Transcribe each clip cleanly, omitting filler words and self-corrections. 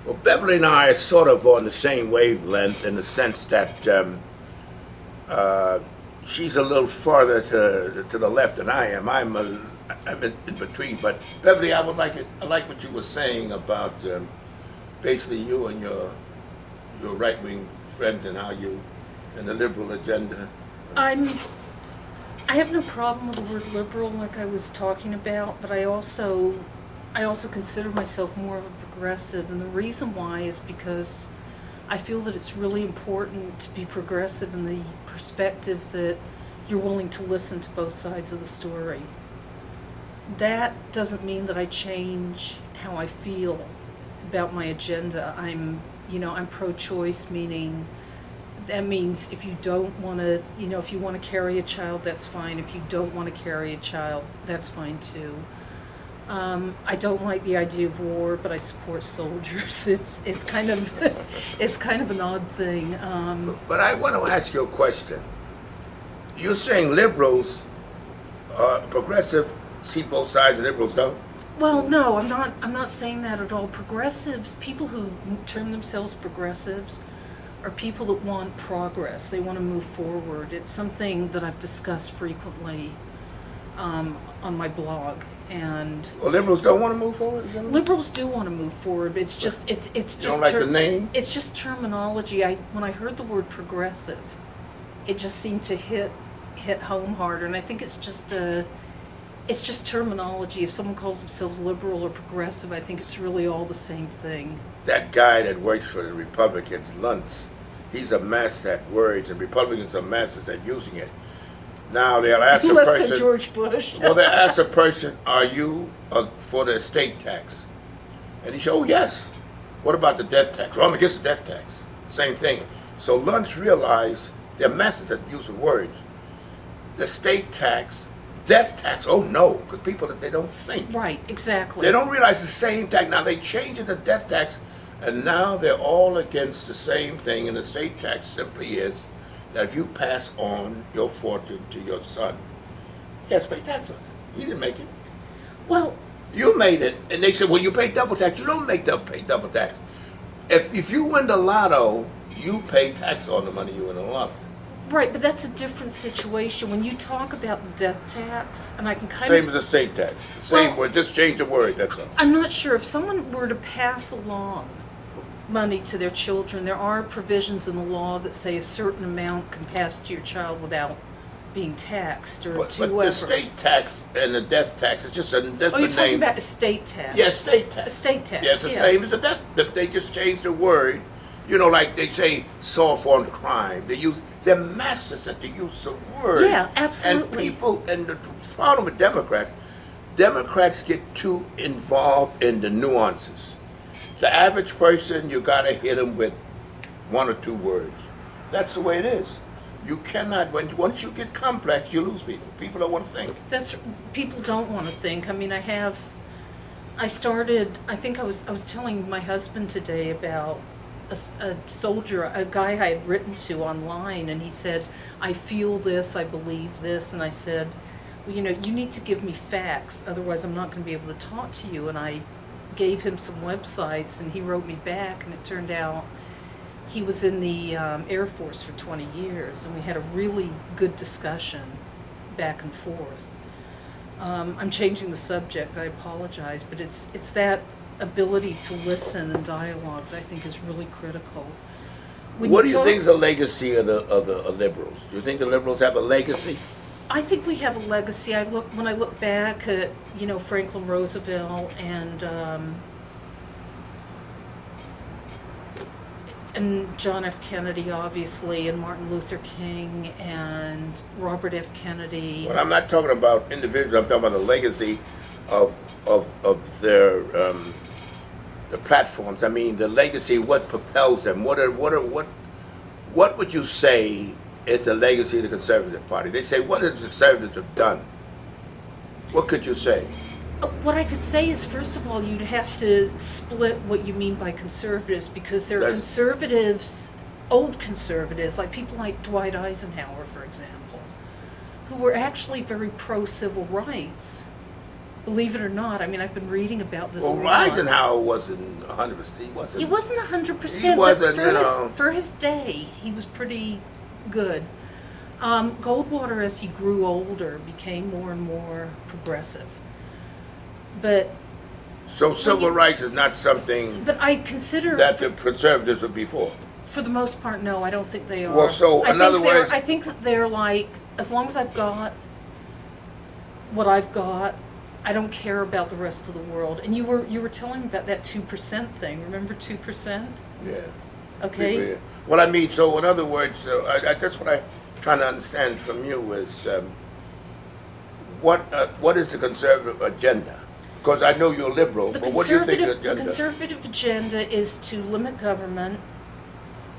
Well, Beverly and I are sort of on the same wavelength in the sense that uh, she's a little farther to the left than I am. I'm in between. But Beverly, I like what you were saying about basically you and your right wing friends and how you and the liberal agenda. I'm I have no problem with the word liberal like I was talking about, but I also consider myself more of a progressive, and the reason why is because I feel that it's really important to be progressive in the perspective that you're willing to listen to both sides of the story. That doesn't mean that I change how I feel about my agenda. I'm pro-choice, meaning that means if you don't want to, if you want to carry a child, that's fine. If you don't want to carry a child, that's fine too. I don't like the idea of war, but I support soldiers. It's kind of it's kind of an odd thing. But I want to ask you a question. You're saying liberals, progressive, see both sides, and liberals don't? Well, no, I'm not saying that at all. Progressives, people who term themselves progressives, are people that want progress. They want to move forward. It's something that I've discussed frequently on my blog. And Well, liberals don't want to move forward. Is that right? liberals do want to move forward, but it's just You don't like the name? It's just terminology. When I heard the word progressive, it just seemed to hit home harder, and I think it's just terminology. If someone calls themselves liberal or progressive, I think it's really all the same thing. That guy that works for the Republicans, Luntz, he's a master at words, and Republicans are masters at using it. Now they'll ask a Less person. than George Bush. Well, they ask a person, "Are you for the estate tax?" And he said, "Oh yes." What about the death tax? Well, I'm against the death tax. Same thing. So Luntz realized they're masters at use of words. The state tax, death tax. Oh no, because people they don't think. Right, exactly. They don't realize the same tax. Now they changed it to death tax, and now they're all against the same thing. And the state tax simply is that if you pass on your fortune to your son, he has to pay tax on it. He didn't make it. Well, You made it. And they said, well, you pay double tax. You don't pay double tax. If you win the lotto, you pay tax on the money you win in the lotto. right, but that's a different situation. When you talk about the death tax, and I can kind Same of... as the state tax. Same Well, word. Just change the word, that's all. I'm not sure. If someone were to pass along money to their children, there are provisions in the law that say a certain amount can pass to your child without being taxed or But to the whoever. state tax and the death tax is just a different Oh, you're talking name. about estate tax. Yeah, state tax. Estate tax, Yeah, it's the yeah. same as the death. They just changed the word. You know, like they say, soft on crime. They're masters at the use of words. Yeah, absolutely. And the problem with Democrats get too involved in the nuances. The average person, you gotta hit them with one or two words. That's the way it is. You cannot, once you get complex, you lose people. People don't want to think. People don't want to think. I mean, I think I was telling my husband today about a soldier, a guy I had written to online, and he said, I feel this, I believe this, and I said, well, you need to give me facts, otherwise I'm not going to be able to talk to you. And I gave him some websites, and he wrote me back, and it turned out he was in the Air Force for 20 years, and we had a really good discussion back and forth. I'm changing the subject, I apologize, but it's that ability to listen and dialogue that I think is really critical. What do you think is the legacy of the liberals? Do you think the liberals have a legacy? I think we have a legacy. When I look back at Franklin Roosevelt and John F. Kennedy, obviously, and Martin Luther King and Robert F. Kennedy. Well, I'm not talking about individuals. I'm talking about the legacy of their the platforms. I mean, the legacy. What propels them? What would you say is the legacy of the Conservative Party? They say, what has the Conservatives have done? What could you say? What I could say is, first of all, you'd have to split what you mean by conservatives, because there are conservatives, old conservatives, like people like Dwight Eisenhower, for example, who were actually very pro-civil rights. Believe it or not, I mean, I've been reading about this. Well, a lot. Eisenhower wasn't 100%. He wasn't. He wasn't 100%. He wasn't, but for his day, he was pretty good. Goldwater, as he grew older, became more and more progressive. But So civil rights is not something I consider that the conservatives were before. for the most part, no, I don't think they are. Well, so in other words, I think that they're like, as long as I've got what I've got, I don't care about the rest of the world. And you were telling me about that 2% thing. Remember 2%? yeah. Okay. Well, I mean, so in other words, that's what I'm trying to understand from you is what is the conservative agenda? Because I know you're liberal, but what do you think the agenda? The conservative agenda is to limit government.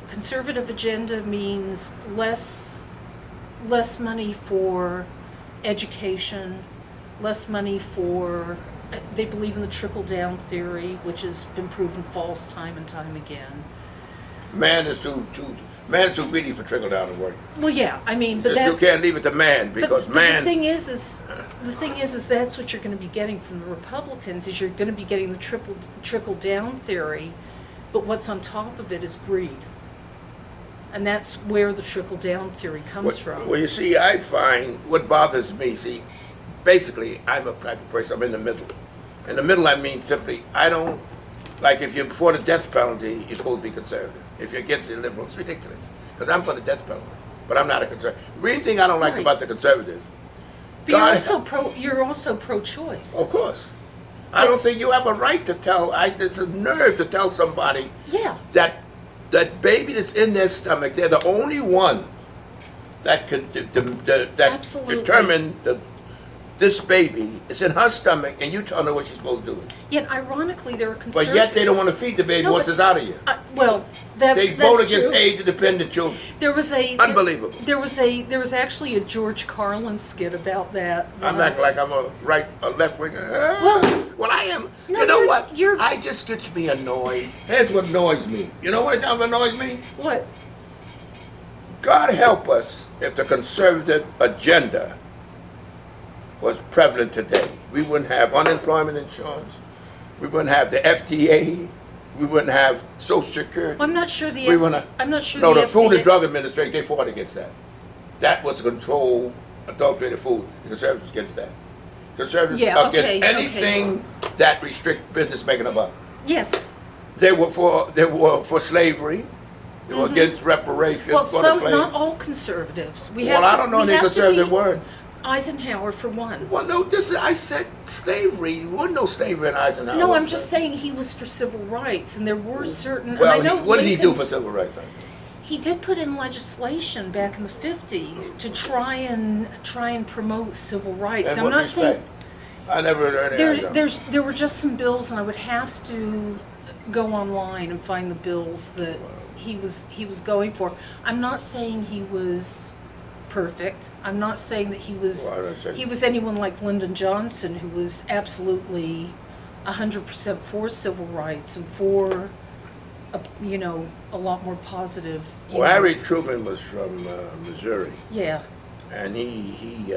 Conservative agenda means less money for education, less money for, they believe in the trickle-down theory, which has been proven false time and time again. Man is too greedy for trickle down to work. Well, yeah, I mean, but You can't leave it to man because but man. the thing is that's what you're going to be getting from the Republicans. Is you're going to be getting the trickle-down theory, but what's on top of it is greed, and that's where the trickle-down theory comes from. Well, you see, I find what bothers me. See, basically, I'm a type of person. I'm in the middle. In the middle, I mean simply, I don't like if you're for the death penalty, you're supposed to be conservative. If you're against the liberals, it's ridiculous. Because I'm for the death penalty, but I'm not a conservative. The real thing I don't like Right. about the conservatives. But you're also pro-choice. Of course. I don't think you have a right to tell. There's a nerve to tell somebody Yeah. that baby that's in their stomach, they're the only one that can Absolutely. determine this baby is in her stomach, and you tell her what she's supposed to do. Yet, ironically, there are But conservatives. yet they don't want to feed the baby No, once but- it's out of you. Well, that's They vote against true. age-dependent children. There was Unbelievable. There was actually a George Carlin skit about that. I'm once. not like I'm a left winger. Well, I am. no, you know you're- what? you're- I just gets me annoyed. Here's what annoys me. You know what annoys me? What? God help us if the conservative agenda was prevalent today. We wouldn't have unemployment insurance. We wouldn't have the FDA. We wouldn't have Social Security. I'm not sure the. We wanna- I'm not sure No, the the Food FDA and Drug Administration, they fought against that. That was control adulterated food. The conservatives against that. Conservatives Yeah, against okay, anything that restrict business making a buck. Yes. They were for slavery. They were against reparations Well, for the slaves. not all conservatives. Well, I don't know any conservative word. Eisenhower, for one. Well, no, I said slavery. There wasn't no slavery in Eisenhower. No, I'm just saying he was for civil rights, and there were certain. Well, and I know what did he do Lincoln- for civil rights? He did put in legislation back in the 50s to try and promote civil rights. And Now, I'm what not saying respect? I never heard any of that. there were just some bills, and I would have to go online and find the bills that he was going for. I'm not saying he was perfect. I'm not saying that he was Well, I don't say- he was anyone like Lyndon Johnson, who was absolutely 100% for civil rights and for a lot more positive. Well, Harry Truman was from Missouri, Yeah, and he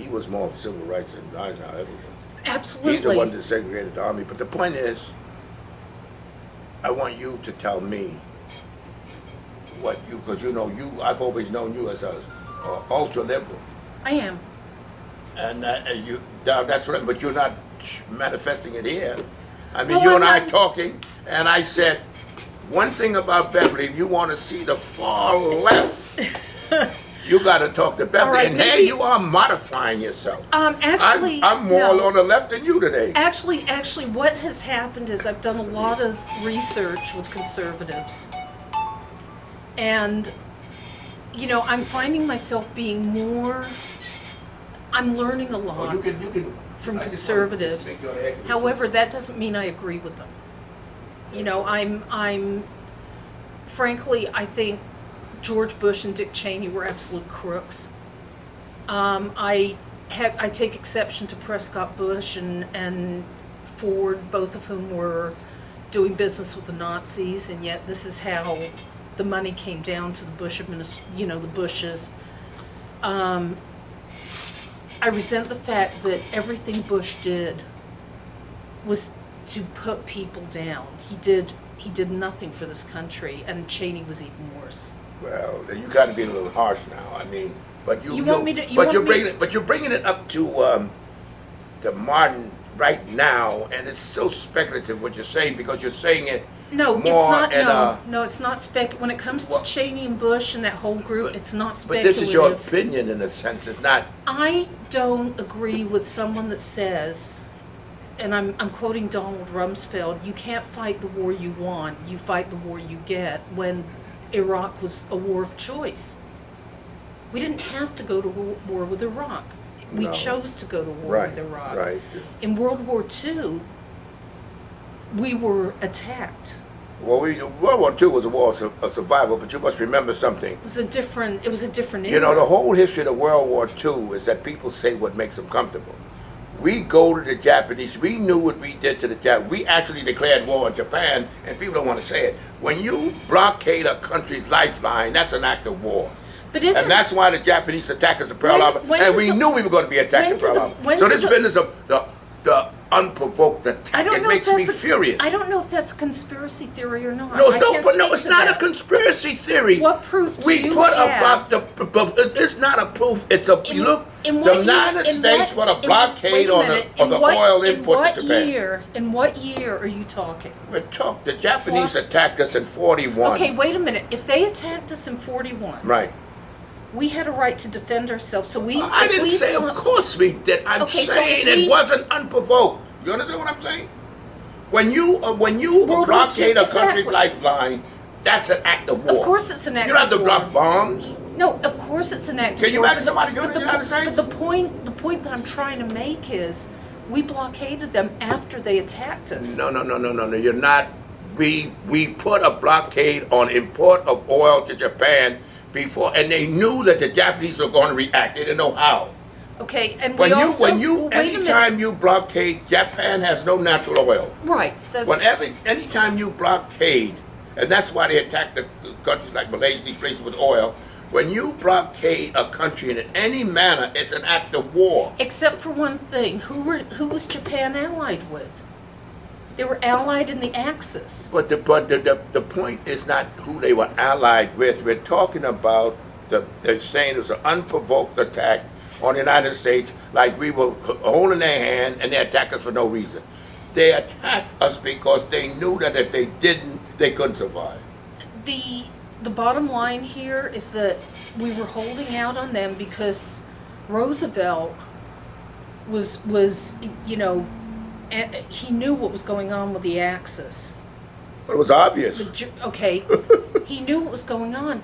was more for civil rights than Eisenhower ever was. absolutely. He's the one that segregated the army. But the point is, I want you to tell me because I've always known you as a ultra liberal, I am. and that's right. But you're not manifesting it here. I mean, Well, you I'm and I not- talking, and I said one thing about Beverly. If you want to see the far left, you got to talk to Beverly. All right, and here maybe- you are modifying yourself. Actually, I'm more no. on the left than you today. Actually, what has happened is I've done a lot of research with conservatives. And, I'm finding myself being more, I'm learning a lot Oh, you can. from I just conservatives. want to make your head- However, that doesn't mean I agree with them. I'm, frankly, I think George Bush and Dick Cheney were absolute crooks. I take exception to Prescott Bush and Ford, both of whom were doing business with the Nazis, and yet this is how the money came down to the Bush the Bushes. I resent the fact that everything Bush did was to put people down. He did nothing for this country, and Cheney was even worse. Well, you got to be a little harsh now. I mean, but you're bringing it up to modern right now, and it's so speculative what you're saying, because you're saying it. No, more it's not. in No, it's not When it comes to Cheney and Bush and that whole group, it's not But speculative. this is your opinion in a sense. It's not. I don't agree with someone that says, and I'm quoting Donald Rumsfeld, you can't fight the war you want, you fight the war you get, when Iraq was a war of choice. We didn't have to go to war with Iraq. We No. chose to go to war with Iraq. Right. In World War II, we were attacked. Well, World War II was a war of survival, but you must remember something. It was a different era. You know, the whole history of World War II is that people say what makes them comfortable. We go to the Japanese. We knew what we did to the Japanese. We actually declared war on Japan, and people don't want to say it. When you blockade a country's lifeline, that's an act of war. But And that's why the Japanese attacked us at Pearl Harbor, and we knew we were going to be attacked at Pearl Harbor. So this business of the unprovoked attack, it makes me furious. I don't know if that's a conspiracy theory or not. No, I it's not a conspiracy theory. What proof do we you put have? It's not a proof. It's a In- you look. in The what United year- in States what- put a in- blockade wait a on minute, the in what- oil import to Japan. In what year are you talking? The Japanese attacked us in 41. Okay, wait a minute. If they attacked us in 41, Right. we had a right to defend ourselves. So I didn't say, of course we did. I'm Okay, so saying if we- it wasn't unprovoked. You understand what I'm saying? When you World War blockade II, a country's exactly. lifeline, that's an act of war. Of course it's an act You don't have to of drop war. bombs. No, of course it's an act of war. Can you imagine somebody doing But it in the United States? But the point that I'm trying to make is, we blockaded them after they attacked us. No. You're not. We put a blockade on import of oil to Japan before, and they knew that the Japanese were going to react. They didn't know how. Okay, and When we you, also, when you, well, wait a minute. anytime you blockade, Japan has no natural oil. Right, that's... Anytime you blockade, and that's why they attack the countries like Malaysia, these places with oil. When you blockade a country in any manner, it's an act of war. Except for one thing, who was Japan allied with? They were allied in the Axis. But the point is not who they were allied with. We're talking about they're saying it was an unprovoked attack on the United States, like we were holding their hand, and they attacked us for no reason. They attacked us because they knew that if they didn't, they couldn't survive. The bottom line here is that we were holding out on them because Roosevelt was he knew what was going on with the Axis. But it was obvious. Okay, he knew what was going on.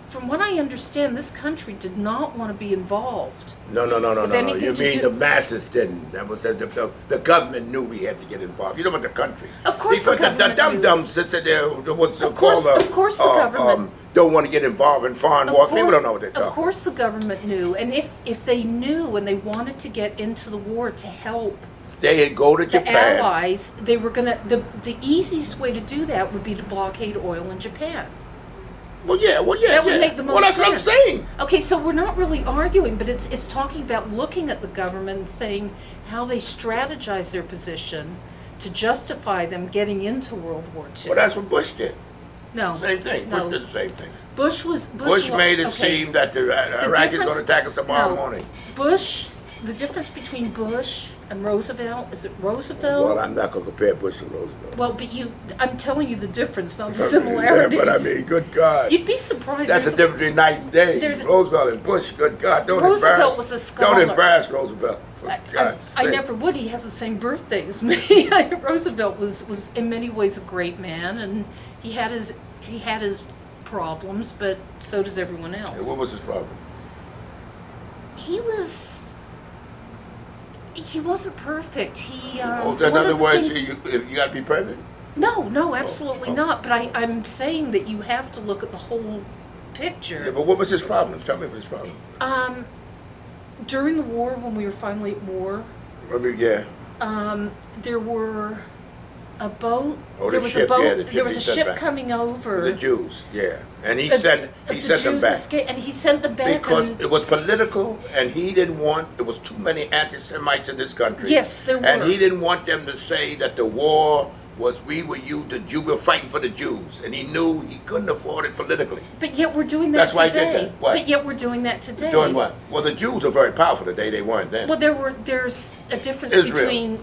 From what I understand, this country did not want to be involved. No. anything You to mean do- the masses didn't? That was the government knew we had to get involved. You know about the country. Of course the government the knew. dum-dums that said they're what's Of course the government... don't want to get involved in foreign wars. People don't know what they're talking. Of course the government knew, and if they knew and they wanted to get into the war to help They'd go to the Japan. allies, they were gonna... The easiest way to do that would be to blockade oil in Japan. Well, yeah. That would make the most Well, that's sense. what I'm saying. Okay, so we're not really arguing, but it's talking about looking at the government and saying how they strategize their position to justify them getting into World War II. Well, that's what Bush did. No. Same thing. No. Bush did the same thing. Bush Made it okay. seem that the Iraqis going to difference- attack us tomorrow no. morning. The difference between Bush and Roosevelt, is it Roosevelt? Well, I'm not going to compare Bush to Roosevelt. Well, but I'm telling you the difference, not the similarities. Yeah, but I mean, good God. You'd be surprised. That's the difference between night and day. there's- Roosevelt and Bush, good God, don't Roosevelt embarrass. was a scholar. Don't embarrass Roosevelt, for God's sake. I never would. He has the same birthday as me. Roosevelt was in many ways a great man, and he had his problems, but so does everyone else. And what was his problem? He wasn't perfect. He In one of other the words, things- you got to be perfect? No, absolutely oh. not. But I'm saying that you have to look at the whole picture. Yeah, but what was his problem? Tell me what his problem. During the war, when we were finally at war, I mean, yeah. there were A boat. Oh, There the was ship, a boat. yeah, the ship There was he a sent ship back. coming over. The Jews, yeah. And he The- sent the them Jews back. escaped, and he sent them back. Because and it was political, and he didn't want, there was too many anti-Semites in this country. Yes, there And were. he didn't want them to say that the war was, we were you, the Jew, we were fighting for the Jews. And he knew he couldn't afford it politically. But yet we're doing that That's why he today. did that. What? But yet we're doing that today. Doing what? Well, the Jews are very powerful today, they weren't then. Well, there's a difference Israel.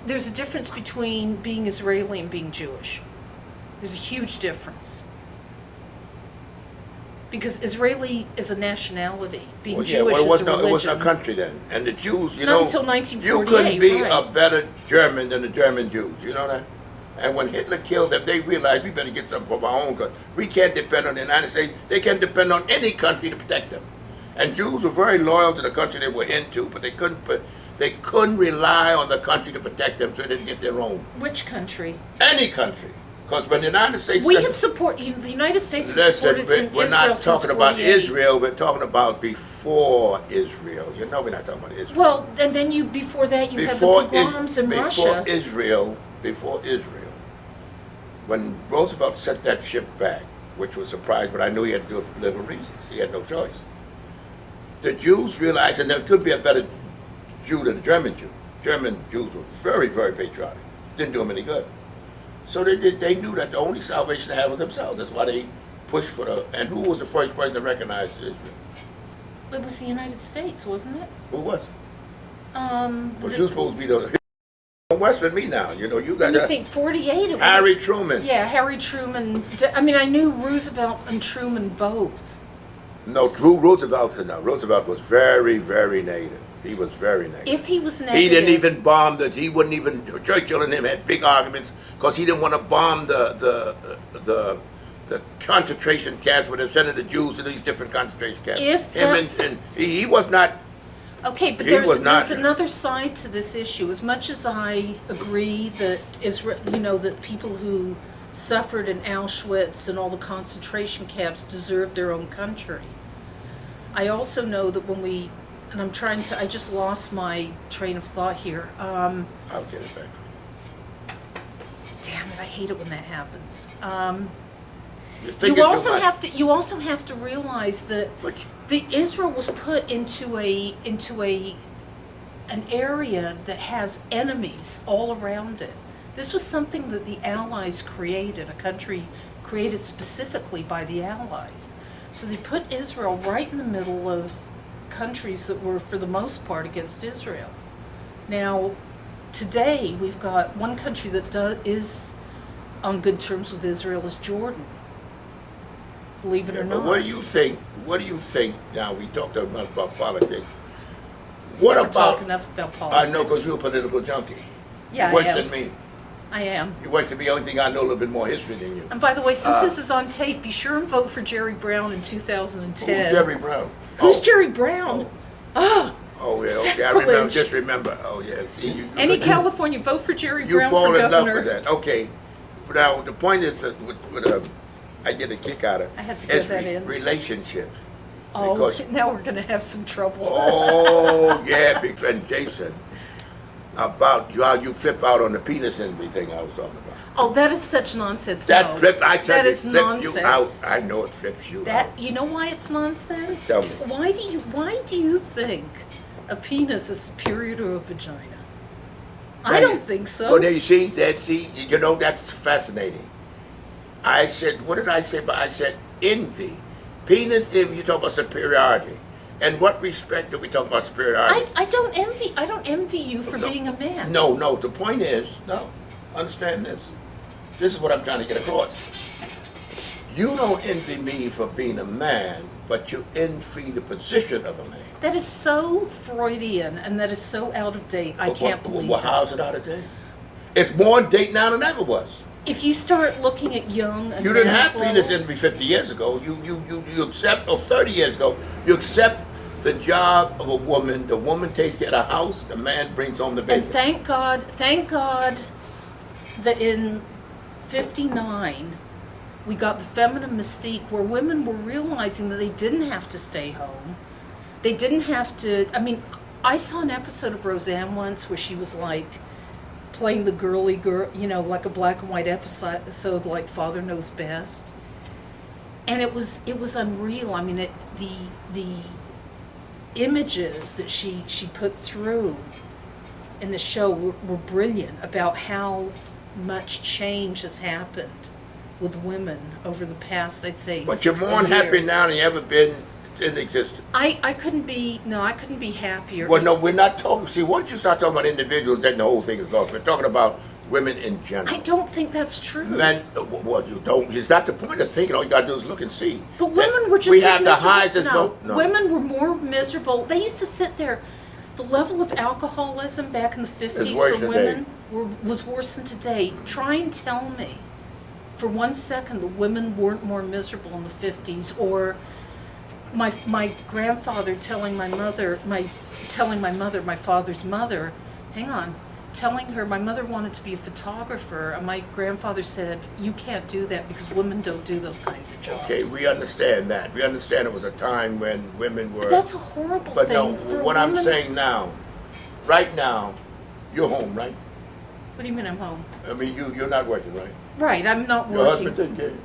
between being Israeli and being Jewish. There's a huge difference. Because Israeli is a nationality. Being Well, yeah, Jewish well, is a religion. it wasn't a country then. And the Jews, you Not know, until you 1948, couldn't be right. a better German than the German Jews, you know that? And when Hitler killed them, they realized we better get something from our own country. We can't depend on the United States. They can't depend on any country to protect them. And Jews were very loyal to the country they were into, but they couldn't rely on the country to protect them, so they didn't get their own. Which country? Any country. Because when the United States... We have supported, the United States has supported we're Israel not since talking about 48. Israel, we're talking about before Israel. You know we're not talking about Israel. Well, and then before that you had the pogroms in Russia. Before Israel, when Roosevelt sent that ship back, which was a surprise, but I knew he had to do it for political reasons. He had no choice. The Jews realized, and there could be a better Jew than the German Jew. German Jews were very, very patriotic. Didn't do them any good. So they knew that the only salvation they had was themselves. That's why they pushed for and who was the first person to recognize Israel? It was the United States, wasn't it? Who was it? But The- you're supposed to be the West with me now. You know, you got you think 48? It was, Harry Truman. Yeah, Harry Truman. I mean, I knew Roosevelt and Truman both. No, Roosevelt was very, very negative. He was very negative. If he was negative, He didn't even bomb he wouldn't even, Churchill and him had big arguments because he didn't want to bomb the concentration camps where they're sending the Jews to these different concentration camps. He was not. Okay, but He there's was not- another side to this issue. As much as I agree that Israel, that people who suffered in Auschwitz and all the concentration camps deserve their own country, I also know that I just lost my train of thought here. I'll get it back. Damn it, I hate it when that happens. You're thinking You too also much. have to realize that But the Israel was put into an area that has enemies all around it. This was something that the Allies created, a country created specifically by the Allies. So they put Israel right in the middle of countries that were, for the most part, against Israel. Now, today, we've got one country that is on good terms with Israel is Jordan. Believe it or but not. what do you think? What do you think? Now we talked about politics. What We're about? talking enough about I politics. know because you're a political junkie. Yeah, You're worse I am. than me. I am. You're worse than me. The only thing I know a little bit more history than you. And by the way, since this is on tape, be sure and vote for Jerry Brown in 2010. Who's Jerry Brown? Who's Oh. Jerry Brown? Oh, Oh yeah, okay. I remember. Sacrilege. Just remember. Oh yeah. See, any California, vote for Jerry You Brown fall for in love governor. with that. Okay. But now the point is that I get a kick out of. I had to get is that in. relationships. Oh, Because- now we're going to have some trouble. Oh yeah, big friend Jason. About how you flip out on the penis envy thing I was talking about. Oh, that is such nonsense. That no. flip, I tell That you, is flip nonsense. you out. I know it flips you That out. you know why it's nonsense? Tell me. Why do you think a penis is superior to a vagina? I don't think so. Well, there you see, that's fascinating. I said, what did I say? But I said envy. Penis envy, you talk about superiority. And what respect do we talk about superiority? I don't envy you for being a man. No, the point is, understand this. This is what I'm trying to get across. You don't envy me for being a man, but you envy the position of a man. That is so Freudian and that is so out of date. I can't believe Well, it. how's it out of date? It's more in date now than ever was. If you start looking at young and You didn't have Maslow's penis level- envy 50 years ago. You accept, or 30 years ago, you accept the job of a woman. The woman takes care of the house, the man brings home the bacon. And thank God that in 59 we got the feminine mystique where women were realizing that they didn't have to stay home. They didn't have to, I mean, I saw an episode of Roseanne once where she was like playing the girly girl, like a black and white episode, like Father Knows Best. And it was unreal. I mean, the images that she put through in the show were brilliant about how much change has happened with women over the past, I'd say, But you're 60 more unhappy years. now than you ever been in existence. I couldn't be happier. Well, no, we're not talking. See, once you start talking about individuals, then the whole thing is lost. We're talking about women in general. I don't think that's true. Men, well, you don't. It's not the point of thinking. All you gotta do is look and see. But women were just We as have the miserable. highs and No, lows. No. women were more miserable. They used to sit there. The level of alcoholism back in the 50s worse for today. women was worse than today. Try and tell me for 1 second the women weren't more miserable in the 50s, or my grandfather telling my mother, my father's mother, hang on, telling her my mother wanted to be a photographer, and my grandfather said, you can't do that because women don't do those kinds of jobs. Okay, we understand that. We understand it was a time when women were. But that's a horrible But thing. no, for what I'm women. saying now, right now, you're home, right? What do you mean I'm home? I mean, you're not working, right? Right, I'm not Your working. husband taking care of you.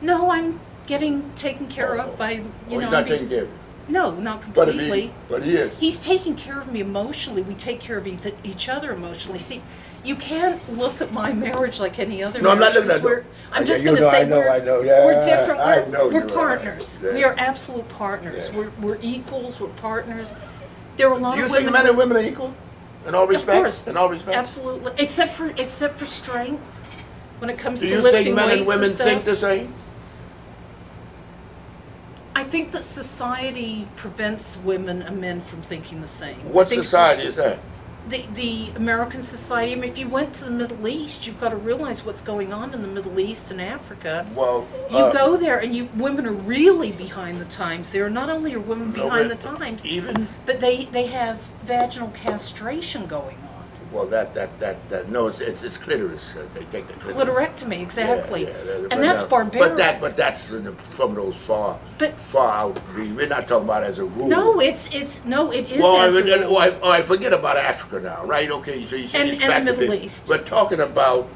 No, I'm getting taken care of by, He's not taking care of you. No, not But completely. but he is. He's taking care of me emotionally. We take care of each other emotionally. See, you can't look at my marriage like any other No, I'm not marriage. looking at 'cause it. I'm Yeah, just you going to know, say I know, yeah, we're different. I know We're you are. partners. Yeah. We are absolute partners. Yeah. We're equals. We're partners. There are a lot Do you of think women. men and women are equal? In all Of respects? course. In all respects? Absolutely. Except for strength. When it comes Do to you lifting think men weights and women stuff. think the same? I think that society prevents women and men from thinking the same. What I think society is that? The American society. I mean, if you went to the Middle East, you've got to realize what's going on in the Middle East and Africa. Well, You go there, and women are really behind the times. There are not only are women No, behind the but times, even but they have vaginal castration going on. well, no, it's clitoris. They take the clitoris. Clitorectomy, exactly. But And that's no, barbaric. But that's from those far out. We're not talking about as a rule. No, it is Well, as a rule. I forget about Africa now, right? Okay, so you say And it's the back to Middle the- East. We're talking about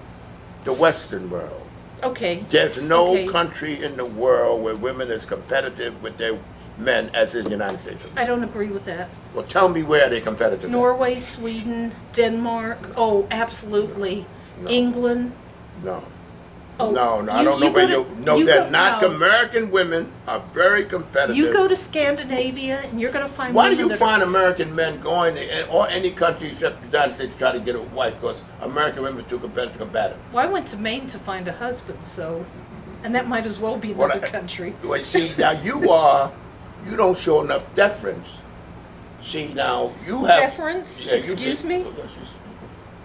the Western world. Okay. There's no Okay. country in the world where women is competitive with their men as is the United States. I don't agree with that. Well, tell me where they're competitive. at. Norway, Sweden, Denmark. Oh, absolutely. No. England. No. Oh, No, I don't know where you. No, they're not. no. American women are very competitive. You go to Scandinavia and you're going to find Why do women you that find are, American men going or any country except the United States to try to get a wife because American women are too competitive? Well, I went to Maine to find a husband, so, and that might as well be Well, another country. Well, see, now you don't show enough deference. See, now you have. Deference? Yeah, you- Excuse me?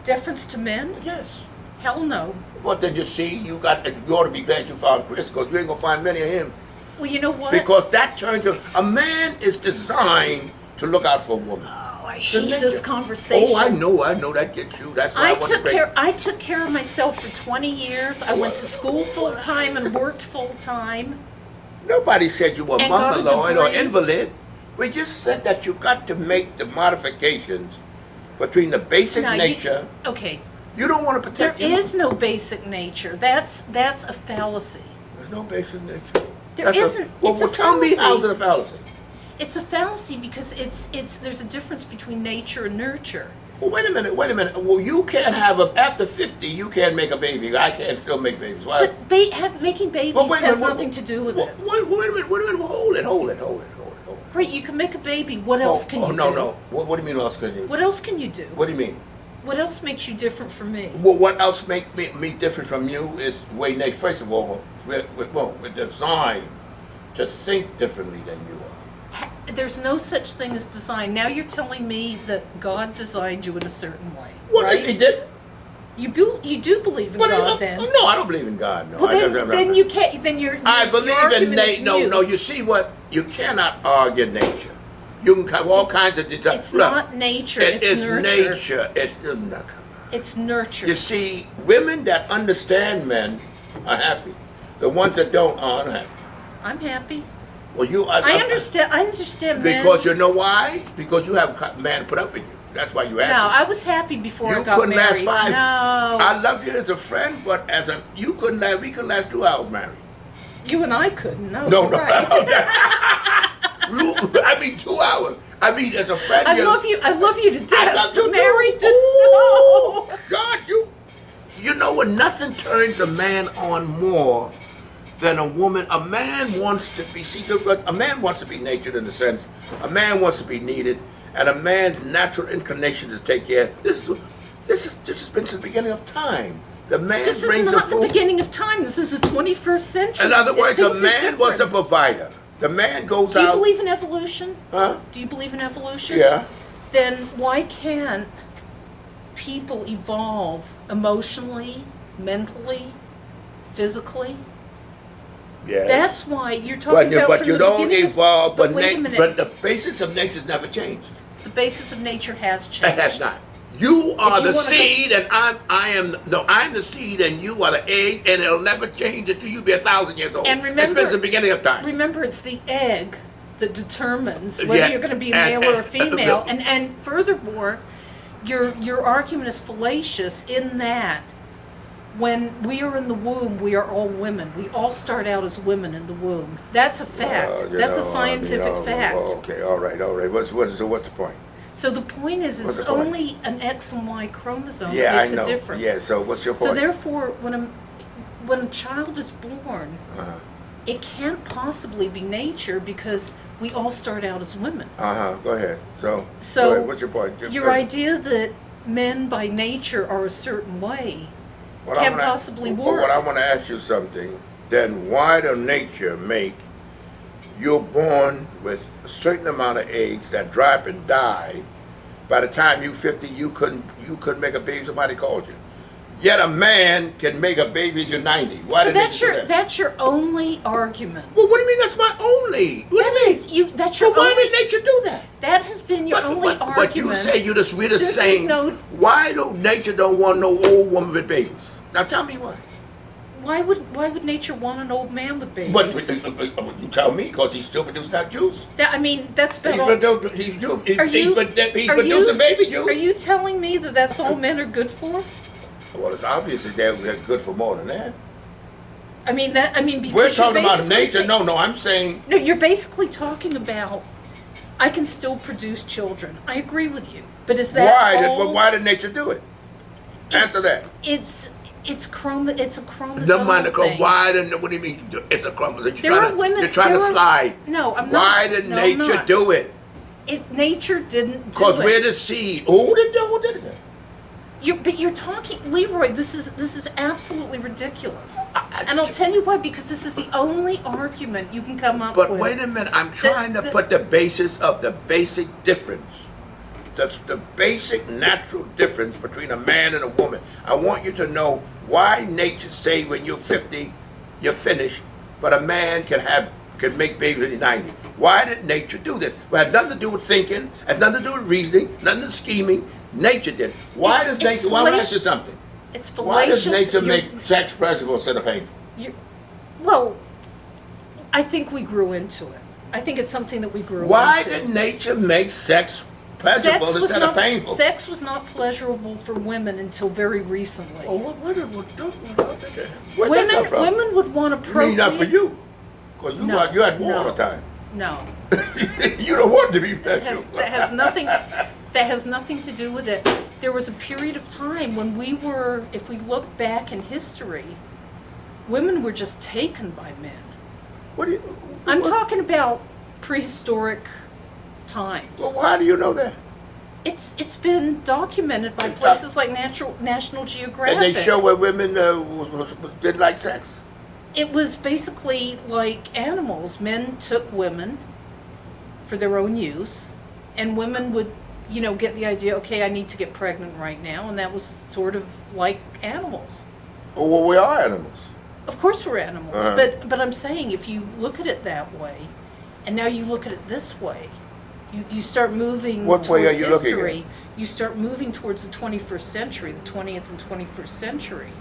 Deference to men? Yes. Hell no. Well, then you see, you ought to be glad you found Chris because you ain't gonna find many of him. Well, you know what? Because that turns a man is designed to look out for a woman. Oh, I It's a hate nature. this conversation. Oh, I know that gets you. That's why I want to break. I took care of myself for 20 years. I went to school full time and worked full time. Nobody said you were And got a mongoloid or degree. invalid. We just said that you got to make the modifications between the basic Now, nature. Okay, You don't want to there protect your is no basic nature. That's a fallacy. There's no basic nature. There That's isn't. Well, It's a tell me fallacy. how's it a fallacy? It's a fallacy because there's a difference between nature and nurture. Well, wait a minute. Well, you can't after 50, you can't make a baby. I can't still make babies. Why? But making babies Well, wait a has minute, nothing to do with Wait it. a minute. Hold it. Great, you can make a baby. What else can you do? No. What do you mean what else can you do? What else can you do? What do you mean? What else makes you different from me? Well, what else makes me different from you is the way they, first of all, we're designed to think differently than you are. There's no such thing as design. Now you're telling me that God designed you in a certain way, Well, right? he did. You do believe in But God then? no, I don't believe in God. No, Well, then you can't. Then you're. I your believe in argument is nature. No. mute. You see what? You cannot argue nature. You can have all kinds of design. It's not nature. It It's is nurture. nature. It's no, come on. It's nurture. You see, women that understand men are happy. The ones that don't are unhappy. I'm happy. Well, I understand. I understand. Men. Because you know why? Because you have a man put up with you. That's why you No, asked me. I was happy before You I got couldn't last married. 5. No, I love you as a friend, but you couldn't last. We couldn't last 2 hours married. you and I couldn't. No, No, you're no. right. I mean 2 hours. I mean as a friend. I love you. I love you to death. I love you Married? too. No. God, you know what? Nothing turns a man on more than a woman. A man wants to be a man wants to be natured in the sense. A man wants to be needed, and a man's natural inclination to take care. This has been since the beginning of time. The man This is brings not a the food. beginning of time. This is the 21st century. In other words, a Things are man was the different. provider. The man goes Do you out. believe in evolution? Huh? Do you believe in evolution? Yeah. Then why can't people evolve emotionally, mentally, physically? Yes. That's why you're talking about But from you the don't beginning of- evolve. but wait a minute. But the basis of nature's never changed. The basis of nature has It changed. has not. You are If you the wanna seed, and I'm the seed, and you are the egg, and it'll never change until you be 1,000 years old. And remember, It's been the beginning of time. Remember, it's the egg that determines whether Yeah. you're going to be a And- male or a female. And furthermore, your argument is fallacious in that when we are in the womb, we are all women. We all start out as women in the womb. That's a fact. That's a scientific fact. Okay, all right. What's the point? So the point is, What's it's the point? only an X and Y chromosome Yeah, that I makes know. a difference. Yeah. So what's your So point? therefore, when a child is born, Uh-huh. it can't possibly be nature because we all start out as women. Go ahead. So. So go ahead. What's your point? Your idea that men by nature are a certain way can't possibly work. What I want to ask you something. Then why does nature make you're born with a certain amount of eggs that drop and die? By the time you're 50, you couldn't make a baby. Somebody called you. Yet a man can make a baby to 90. Why But did nature do that? that's your only argument. Well, what do you mean that's my only? What do you mean? That's your Well, why only. did nature do that? That has been your only argument. But you say we're the since same. we've known- Why don't nature don't want no old woman with babies? Now tell me why. Why would nature want an old man with babies? But you tell me because he still produces that juice. That's about He's all. producing baby juice. Are you telling me that that's all men are good for? Well, it's obvious that they're good for more than that. Because We're talking you're about basically nature. saying- No, I'm saying. No, you're basically talking about I can still produce children. I agree with you, but is that Why did nature do it? Answer that. It's a chromosome Never mind the thing. Why did? What do you mean? It's a chromosome. Women. You're trying to slide. No, I'm not. Why did No, I'm nature not. do it? Nature didn't do it. Because we're the seed. Who did it? But you're talking, Leroy. This is absolutely ridiculous. And I'll tell you why. Because this is the only argument you can come up But with. wait a minute. I'm trying to put the basis of the basic difference. That's the basic natural difference between a man and a woman. I want you to know why nature say when you're 50, you're finished, but a man can make babies when he's 90. Why did nature do this? Well, it had nothing to do with thinking, it had nothing to do with reasoning, nothing to do with scheming. Nature did. Why does nature? Why would I ask you something? It's Why fallacious. does nature You're- make sex pleasurable instead of painful? Well, I think we grew into it. I think it's something that we grew Why into. did nature make sex pleasurable instead of painful? Sex was not pleasurable for women until very recently. Oh, where'd that come from? Women would want to You procreate. mean not for you? Because you had war all the time. No, You don't want to be that special. has nothing. That has nothing to do with it. There was a period of time when if we look back in history, women were just taken by men. I'm talking about prehistoric times. Well, why do you know that? It's been documented by places like National Geographic. And they show where women didn't like sex. It was basically like animals. Men took women for their own use, and women would, get the idea, okay, I need to get pregnant right now, and that was sort of like animals. Oh, well, we are animals. Of course we're animals, Uh-huh. but I'm saying if you look at it that way, and now you look at it this way, you start moving What towards way are you looking at history. You start moving towards the 21st century, the 20th and 21st century.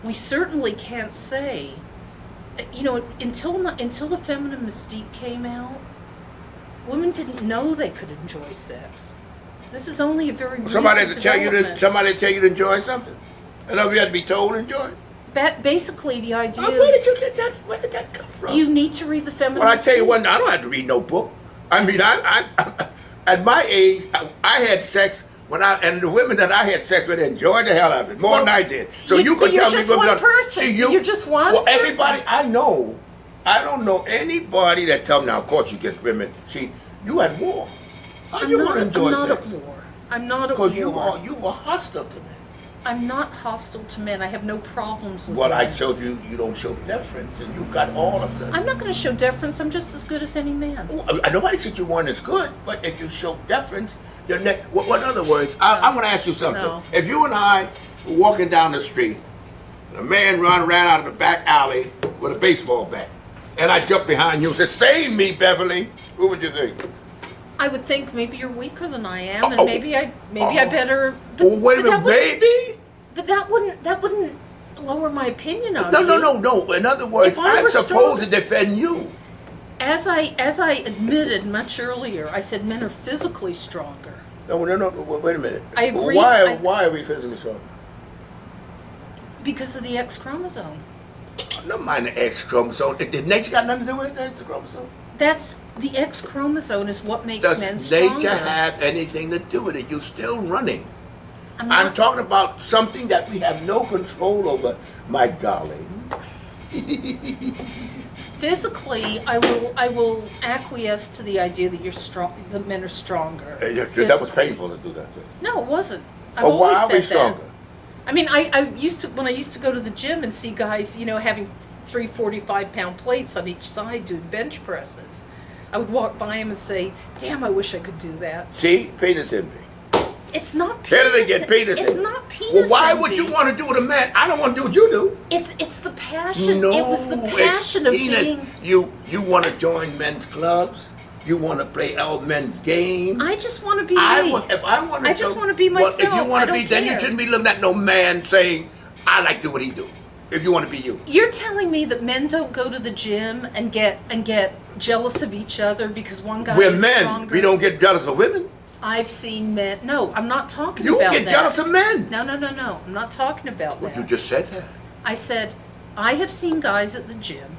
We certainly can't say, until the feminine mystique came out, women didn't know they could enjoy sex. This is only a very Somebody recent to tell you development. somebody to tell you to enjoy something. And you had to be told to enjoy it. Basically, the idea Where did you get that? Where did that come from? you need to read the feminist. Well, I tell you what, I don't have to read no book. I mean, I at my age, I had sex and the women that I had sex with enjoyed the hell out of it more than I did. So you could tell me, just one person. See, You're just one. Well, person. everybody I know, I don't know anybody that tell me. Now, of course, you get women. See, you at war. How you want to enjoy I'm not sex? at war. I'm not at war. Because you were hostile to me. I'm not hostile to men. I have no problems with Well, men. I showed you don't show deference, and you got all of them. I'm not going to show deference. I'm just as good as any man. Nobody said you weren't as good, but if you show deference, you're well, in other words, I want to ask you something. No. If you and I were walking down the street, and a man ran out of the back alley with a baseball bat, and I jumped behind you and said, "Save me, Beverly," what would you think? I would think maybe you're weaker than I am, and Oh, maybe I better. Well, wait a minute, maybe? But that wouldn't lower my opinion of No, you. no. In other words, If I I'm were supposed to strong- defend you. As I admitted much earlier, I said men are physically stronger. No, wait a minute. I agree. Why are we physically strong? Because of the X chromosome. Never mind the X chromosome. Did nature got nothing to do with the X chromosome? That's the X chromosome is what makes Does men stronger. nature have anything to do with it? You're still running. I'm I'm not- talking about something that we have no control over, my darling. Physically, I will acquiesce to the idea that you're strong. That men are stronger. That was physically. painful to do that thing. No, it wasn't. I've Oh, why always are we said stronger? that. I mean, I used to when I used to go to the gym and see guys, having 3 45-pound plates on each side doing bench presses. I would walk by him and say, "Damn, I wish I could do that." See, penis envy. It's not Hit penis. it again, penis It's envy. not penis. Well, why would envy. you want to do what a man? I don't want to do what you do. It's the passion. No, It was the passion of penis. being. You want to join men's clubs. You want to play all men's games. I just want to be If I want to, I just wanna be Well, if myself. you want I to be, don't then you care. shouldn't be looking at no man saying, "I like to do what he do." If you want to be you, You're telling me that men don't go to the gym and get jealous of each other because one guy we're is men. stronger? We don't get jealous of women. I've seen men. No, I'm not talking You about get that. jealous of men. No. I'm not talking about Well, that. you just said that. I said I have seen guys at the gym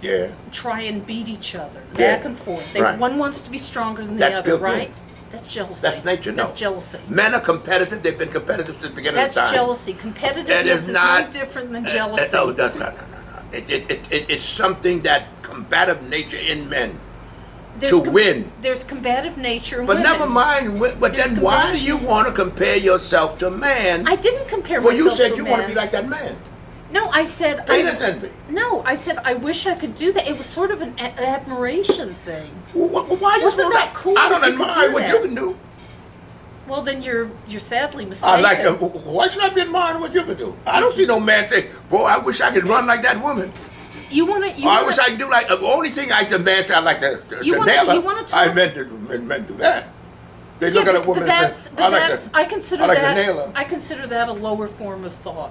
Yeah. try and beat each other Yeah. back and forth. Right. One wants to be stronger than the That's other, built in. right? That's jealousy. That's nature. No. That's jealousy. Men are competitive. They've been competitive since the beginning That's of time. jealousy. It Competitiveness is is not no different than jealousy. No, that's not. No. It's something that combative nature in men to win. There's combative nature in But women. never mind. But There's then why do combative- you want to compare yourself to man? I didn't compare Well, myself you said to you a want to man. be like that man. No, I said Penis envy. No, I said I wish I could do that. It was sort of an admiration thing. Why you Wasn't so that cool I don't if you could admire do what that? you can do. Well, then you're sadly mistaken. I like to. Why should I be admiring what you can do? I don't see no man say, "Boy, I wish I could run like that woman." You want to? I wish I could do like the only thing I can man say I like to You wanna- nail her. you wanna talk- I meant to men do that. They look at a woman and say, "I like to." I consider I like to that. nail her. I consider that a lower form of thought.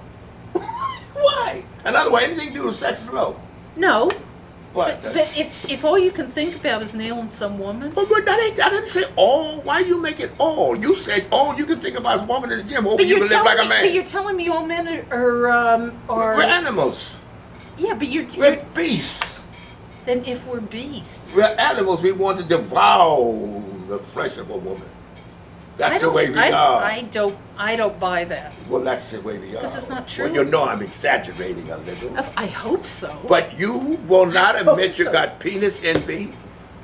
Why? In other words, anything to do with sex is low. No, What? but if all you can think about is nailing some woman, But that ain't. I didn't say all. Why you make it all? You said all you can think about is walking to the gym. Hoping you can live like a man. But you're telling me all men are We're animals. yeah, but We're beasts. then if we're beasts, We're animals. We want to devour the flesh of a woman. That's the way we are. I don't buy that. Well, that's the way we are. This is not true. Well, you know I'm exaggerating a little. I hope so. But you will not I hope admit you so. got penis envy,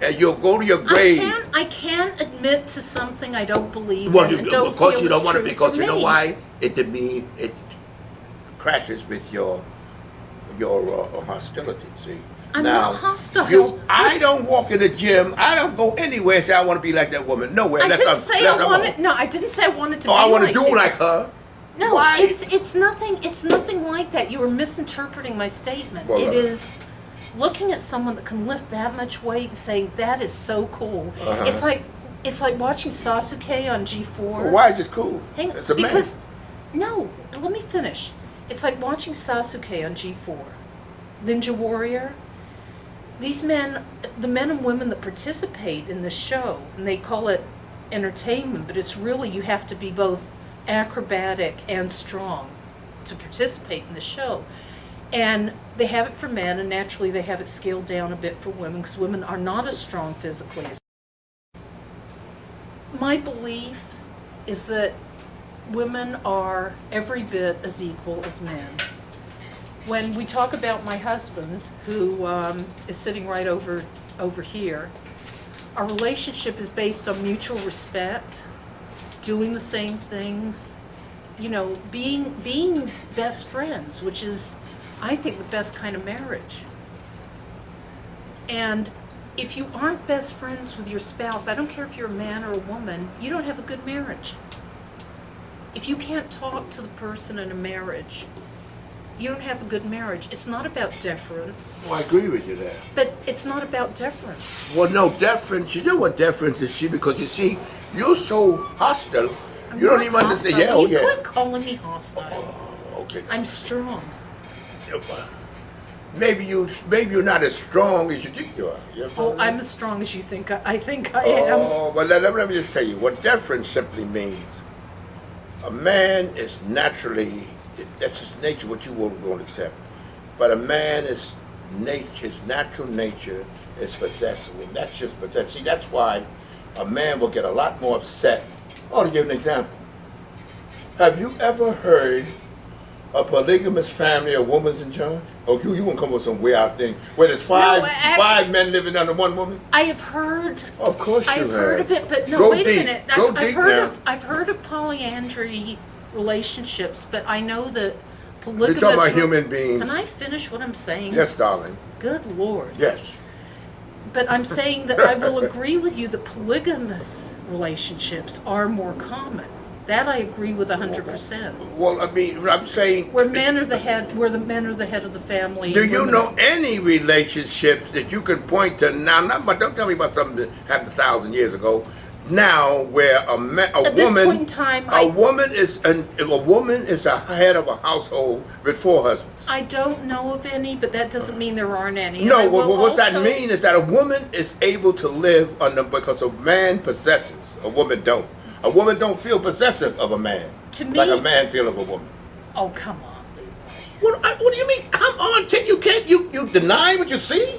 and you'll go to your grave. I can't admit to something I don't believe Well, in and don't of course feel you don't is want to, true because for you know me. why? It crashes with your hostility. See. I'm Now, not hostile. I don't walk in the gym. I don't go anywhere and say I want to be like that woman. Nowhere. I didn't say unless I I'm wanted. home. No, I didn't say I wanted to. Oh, be I want to like do you. like her. No, Why? it's nothing. It's nothing like that. You were misinterpreting my statement. Well, It is looking at someone that can lift that much weight and saying that is so cool. Uh-huh. It's like watching Sasuke on G4. Well, why is it cool? Hang, It's a because man. no, let me finish. It's like watching Sasuke on G4, Ninja Warrior. These men, the men and women that participate in this show, and they call it entertainment, but it's really, you have to be both acrobatic and strong to participate in the show. And they have it for men, and naturally they have it scaled down a bit for women, because women are not as strong physically as. My belief is that women are every bit as equal as men. When we talk about my husband, who is sitting right over here, our relationship is based on mutual respect, doing the same things, you know, being best friends, which is, I think, the best kind of marriage. And if you aren't best friends with your spouse, I don't care if you're a man or a woman, you don't have a good marriage. If you can't talk to the person in a marriage, you don't have a good marriage. It's not about deference. Well, I agree with you there. But it's not about deference. Well, no, deference, you know what deference is, because you see, you're so hostile, you don't even understand. Yeah, oh, yeah. You quit calling me hostile. Okay. I'm strong. Maybe you're not as strong as you think you are. You know what I mean? I'm as strong as you think I think I am. Oh, but let me just tell you, what deference simply means, a man is naturally, that's his nature, what you won't accept. But a man is his natural nature is possessive. And that's just possessive. See, that's why a man will get a lot more upset. Oh, to give an example. Have you ever heard a polygamous family, a woman's in charge? Oh, you won't come with some weird out thing where there's five men living under one woman? I have heard. Of course you have. I've heard of it, but no, Go wait deep. a minute. Go deep now. I've heard of polyandry relationships, but I know that polygamous. You're talking about human beings. Can I finish what I'm saying? Yes, darling. Good Lord. Yes. But I'm saying that I will agree with you that polygamous relationships are more common. That I agree with 100%. Well, I mean, I'm saying, Where men are the head, where the men are the head of the family. do and you women know are- any relationships that you can point to now? Don't tell me about something that happened 1,000 years ago. Now, where At this point in time, a woman is a head of a household with 4 husbands. I don't know of any, but that doesn't mean there aren't any. No, And I will what that also- mean is that a woman is able to live because a man possesses, a woman don't. A woman don't feel possessive of a man To me- like a man feel of a woman. Oh, come on, Leroy. What do you mean? Come on, you deny what you see?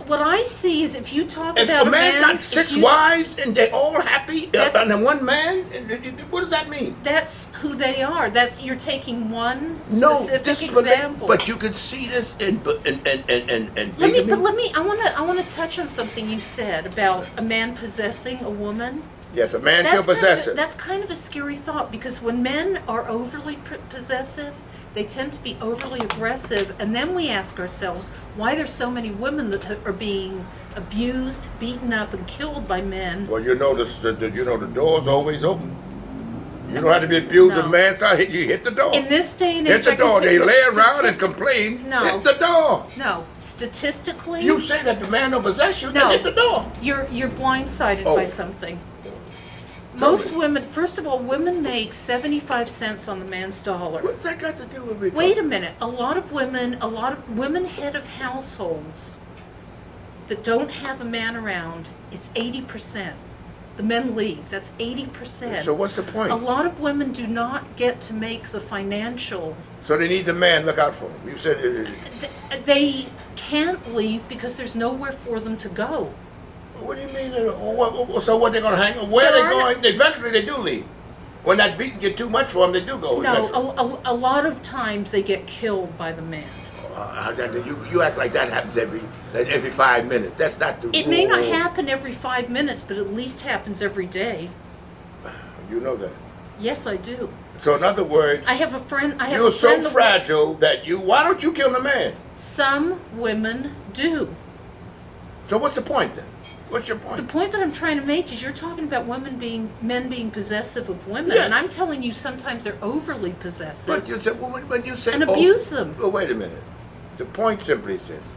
What I see is if you talk If about a man's man, got if 6 you- wives and they're all happy, That's- and then one man, what does that mean? That's who they are. You're taking one No, specific this is example. but you could see this in Let me. I want to touch on something you said about a man possessing a woman. Yes, a man feel possessive. That's kind of a scary thought, because when men are overly possessive, they tend to be overly aggressive, and then we ask ourselves why there's so many women that are being abused, beaten up, and killed by men. Well, you know the door's always open. You don't have to be abused No. if a man starts, you hit the door. In this day and Hit age, the I can door. tell They you lay that around and statistic- complain. No. Hit the door. No, statistically, You say that the man don't possess you, No. then hit the door. you're blindsided Oh. by something. Tell Most me. women, first of all, women make 75 cents on the man's dollar. What's that got to do with me? Wait a minute. A lot of women head of households that don't have a man around, it's 80%. The men leave. That's 80%. So what's the point? A lot of women do not get to make the financial. So they need the man look out for them. You said They can't leave because there's nowhere for them to go. what do you mean? So what, they're going to hang? Where There they are going? Eventually they do leave. When that beating get too much for them, they do go. eventually. No, a lot of times they get killed by the man. You act like that happens every 5 minutes. That's not the It may not rule. happen every 5 minutes, but at least happens every day. You know that. Yes, I do. So in other words, I have a friend. you're so fragile that why don't you kill the man? Some women do. So what's the point then? What's your The point? point that I'm trying to make is you're talking about men being possessive of women, Yes. and I'm telling you sometimes they're overly possessive But you said when you say and abuse them. Well, wait a minute. The point simply is this: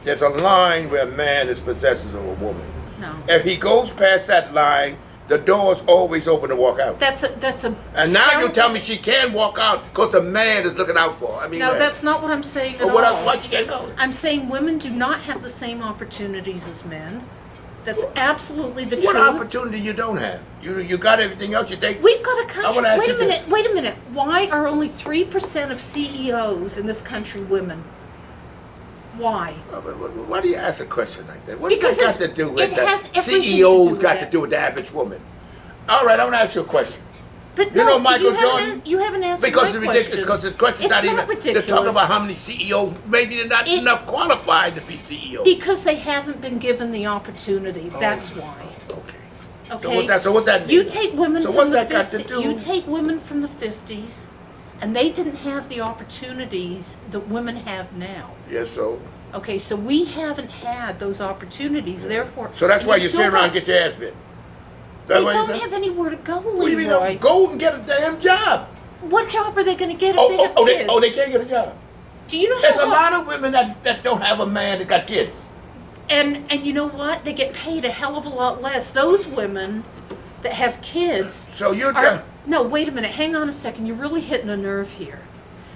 there's a line where a man is possessive of a woman. No, If he goes past that line, the door's always open to walk out. that's a. And now you terrible- tell me she can't walk out because the man is looking out for her. I mean, No, that's not what I'm saying at But what all. else? Why she can't go? I'm saying women do not have the same opportunities as men. That's absolutely the What truth. opportunity you don't have? You got everything else. You take. We've got a I wanna country. ask Wait you a minute. this. Wait a minute. Why are only 3% of CEOs in this country women? Why? Why do you ask a question like that? What Because does that got it's- to do with it that? has everything to do CEOs with got that. to do with the average woman. All right, I'm gonna ask you a question. But You no, know Michael you haven't Jordan? You haven't answered Because my it's ridiculous. question. Because the question's It's not even. not They're talking ridiculous. about how many CEOs. Maybe they're not It- enough qualified to be CEOs. Because they haven't been given the opportunity. That's why. Okay. Okay. So what that mean? You take women So from what's the that got to 50s. do? You take women from the 50s, and they didn't have the opportunities that women have now. Yes. So. Okay, so we haven't had those opportunities. Therefore, So that's why you we've sit still around and got- get your ass bit. They That's what you don't say? have anywhere to go, What do you mean? Leroy. Go and get a damn job. What job are they going to get if they have kids? They can't get a job. Do you know There's how a lot of women that don't have a man that got kids. And you know what? They get paid a hell of a lot less. Those women that have kids So you're are. No, wait a minute. Hang on a second. You're really hitting a nerve here,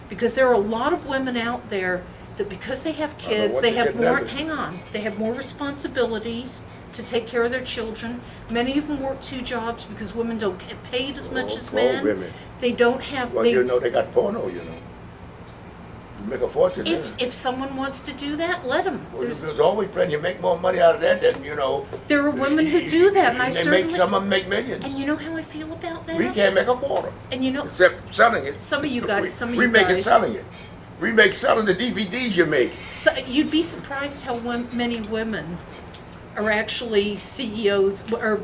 because there are a lot of women out there that because they have kids, what they you're have getting more. at. Hang on. They have more responsibilities to take care of their children. Many of them work 2 jobs because women don't get paid as much as poor men. women. They don't have. Well, they, you know they got porno. You know, you make a fortune. there. if someone wants to do that, let them. Well, there's always plenty. You make more money out of that than There are women who do that, and I they certainly. make some of them make millions. And you know how I feel about that? We can't make a quarter And you know, except selling it. some of you guys, we make it guys, selling it. We make selling the DVDs you make. so, you'd be surprised how many women are actually CEOs or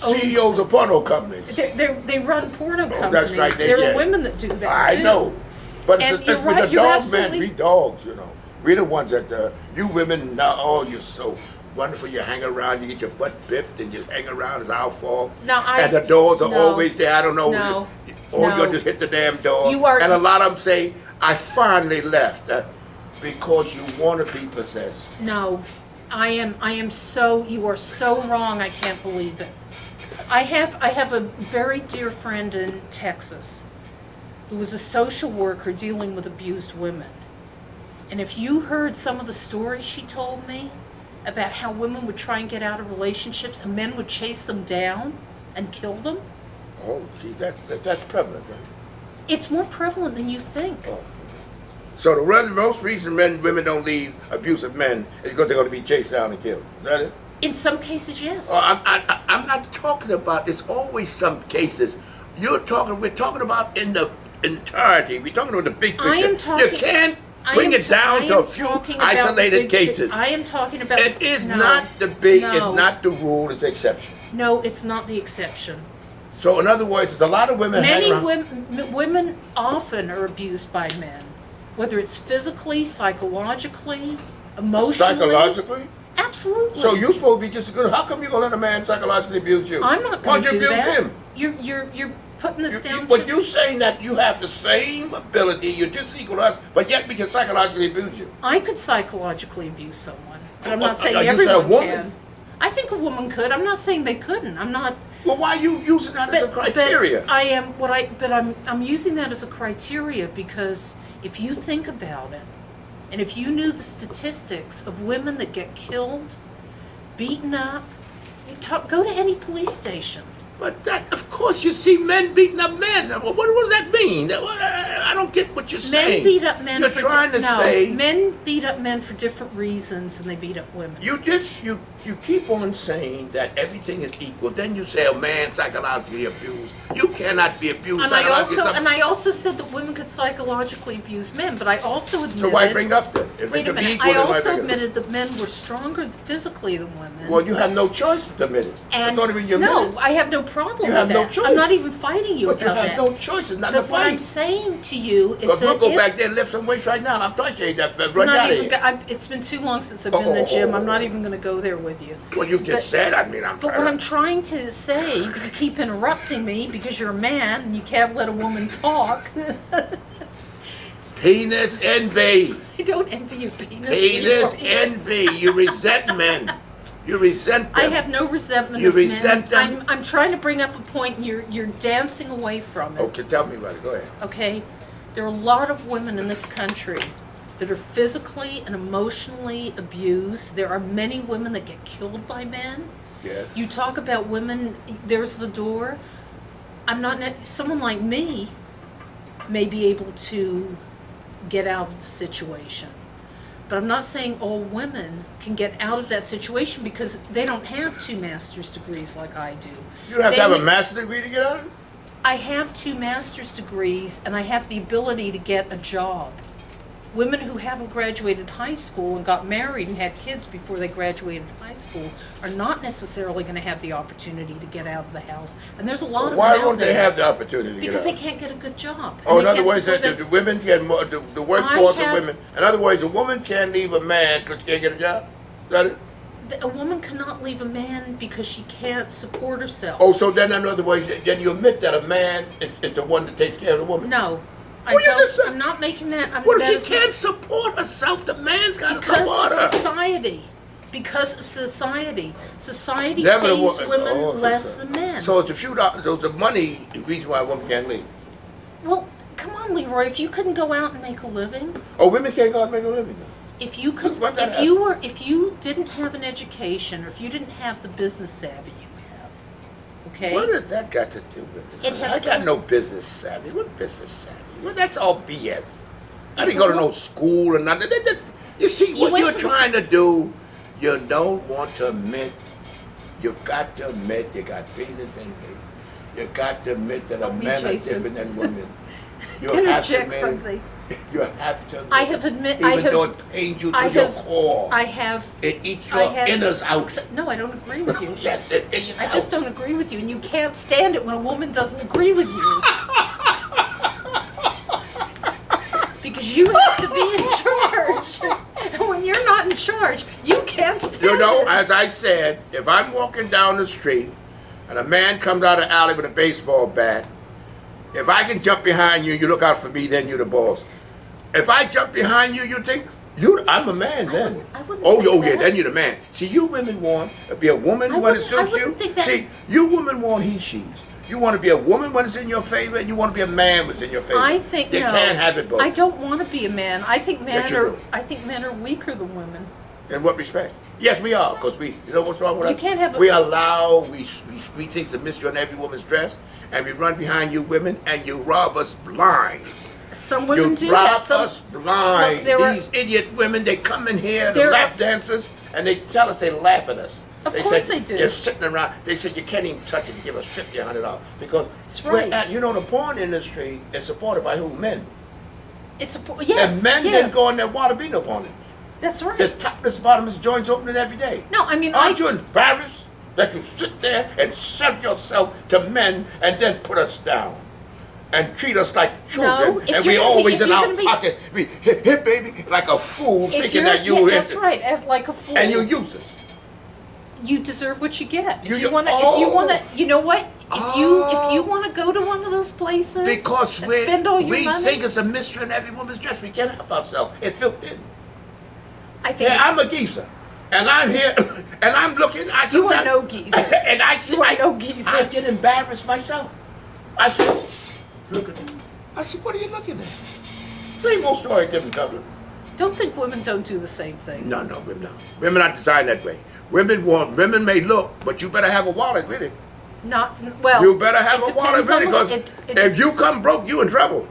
own- CEOs of porno companies. they run porno companies. that's right, There yeah. are women that do that I too. know, but And it's you're with right, the you're dog men. absolutely- We dogs, We're the ones that you women now. Oh, you're so wonderful. You hang around, you get your butt bipped, and you hang around. It's our fault. No, and the doors are no, always there. I don't know. no, Or no. you'll just hit the damn door. You are- And a lot of them say, "I finally left because you want to be possessed." No, I am so, you are so wrong, I can't believe it. I have a very dear friend in Texas who was a social worker dealing with abused women. And if you heard some of the stories she told me about how women would try and get out of relationships and men would chase them down and kill them, Oh, see, that's prevalent, right? it's more prevalent than you think. Oh. So most reason women don't leave abusive men is because they're going to be chased down and killed. Is that it? In some cases, yes. Oh, I'm not talking about. There's always some cases. We're talking about in the entirety. We're talking about the big picture. I am talking. You can't bring it down to a few isolated cases. I am talking about. It is no, not the big. no. It's not the rule. It's the exception. No, it's not the exception. So in other words, there's a lot of women. Many hang around. women often are abused by men, whether it's physically, psychologically, emotionally. Psychologically. Absolutely. So you're supposed to be just as good. How come you gonna let a man psychologically abuse you? I'm not Why going don't to you do abuse that. him? You're putting this down But to. you saying that you have the same ability, you're just equal to us, but yet we can psychologically abuse you. I could psychologically abuse someone, but I'm Well, not saying you said a everyone woman. can. I think a woman could. I'm not saying they couldn't. I'm not. Well, why are you using that as a criteria? But I'm using that as a criteria because if you think about it, and if you knew the statistics of women that get killed, beaten up, go to any police station. But that, of course, you see men beating up men. What does that mean? I don't get what you're saying. Men beat up men. You're trying to say men beat up men for different reasons than they beat up women. you keep on saying that everything is equal. Then you say a man psychologically abused. You cannot be abused And I psychologically. also said that women could psychologically abuse men, but I also admitted. So why bring up that? If Wait it a could be minute. equal, I then why also bring it up? admitted that men were stronger physically than women. Well, you have no choice to admit it. And That's only when you admit no, it. I have no problem You with have that. no choice. I'm not even fighting you But you about have that. no choice. It's not a But what I'm fight. saying to you is But we'll that go if back there and lift some weights right now. And I'm trying to tell you that. I'm Run not out of even, here. it's been too long since I've been in the gym. I'm not even going to go there with you. Well, you just said. I mean, I'm But what I'm trying to say, but you keep interrupting me because you're a man and you can't let a woman talk. Penis envy. I don't envy your penis. Penis Leroy. envy. You resent men. You resent them. I have no resentment You of men. resent them? I'm trying to bring up a point and you're dancing away from it. Okay, tell me about it. Go ahead. Okay? There are a lot of women in this country that are physically and emotionally abused. There are many women that get killed by men. Yes. You talk about women, there's the door. Someone like me may be able to get out of the situation. But I'm not saying all women can get out of that situation because they don't have 2 master's degrees like I do. You don't have to have a master's degree to get out of it? I have 2 master's degrees and I have the ability to get a job. Women who haven't graduated high school and got married and had kids before they graduated high school are not necessarily going to have the opportunity to get out of the house. And there's a lot of them Why out won't they there have the opportunity to because get they out? can't get a good job. Oh, And in they other can't words, support the women can, the workforce of women, in other words, a woman can't leave a man because she can't get a job? Is that it? A woman cannot leave a man because she can't support herself. Oh, so then in other words, then you admit that a man is the one that takes care of the woman? No. Well, you just said- I'm not making that. What that if is she can't support herself? The man's got to because support her. of society. Because of society. Society Never a pays woman- women oh, less so- than men. So it's the money the reason why a woman can't leave. Well, come on, Leroy. If you couldn't go out and make a living, Oh, women can't go out and make a living now. if you could, When that if you didn't have an education, or if you didn't have the business savvy you have, okay? What has that got to do with it? It has I got to- no business savvy. What business savvy? Well, that's all BS. I If didn't go to a wo- no school or nothing. You see, You what went you're to the trying to do, you don't want to admit. You got to admit you got feelings and hate. You got to admit that a Help me, man is Jason. different than women. You Interject have to admit it. something. You have to. I have admit. Even I have. though it pains you to I your have. core, I have. it eats I your have- inners out. No, I don't agree with you. Yes, it eats I out. just don't agree with you, and you can't stand it when a woman doesn't agree with you. Because you have to be in charge. And when you're not in charge, you can't stand You know, it. as I said, if I'm walking down the street and a man comes out of the alley with a baseball bat, if I can jump behind you, you look out for me, then you're the boss. If I jump behind you, you think I'm a man then. I wouldn't Oh, think oh yeah, that. then you're the man. See, you women want to be a woman I when it wouldn't- I suits you. wouldn't think that- See, you women want he, she's. You want to be a woman when it's in your favor, and you want to be a man when it's in your favor. I think you no. can't have it both. I don't want to be a man. I think men Yes, you are. do. I think men are weaker than women. In what respect? Yes, we are, because you know what's wrong with us? You can't have a- We allow, we think the mystery on every woman's dress, and we run behind you women, and you rob us blind. Some women You do rob that. Some, us blind. Look, there are- These idiot women, they come in here, the There lap are- dancers, and they tell us they laugh at us. Of they course said, they do. They're sitting around. They said you can't even touch it and give us $50, $100 because That's we're right. at, you know, the porn industry is supported by who? Men. it's a yes. And men yes. didn't go in there want to be no porn industry. That's right. The topless bottomless joints opening every day. No, I mean, Aren't you embarrassed that you sit there and sell yourself to men and then put us down and treat us like children? No, if and you're we gonna be- always if in you're our gonna be- pocket, we hit baby like a fool, If thinking you're- that you yeah, that's right. As like a fool. and you use us. You deserve what you get. If You- you want to, oh. if you want to, you know what? If Oh. you want to go to one of those places Because and spend all your we money, think it's a mystery in every woman's dress. We can't help ourselves. It's built in. I think Yeah, I'm a geezer. And I'm here, and I'm looking. You are no geezer. And I see, You are no geezer. I get embarrassed myself. I said, look at me. I said, what are you looking at? Same old story, different color. don't think women don't do the same thing. No, women don't. Women are designed that way. Women may look, but you better have a wallet with it. Not well. You better have it a wallet depends with it, on because the- if you come broke, you in trouble.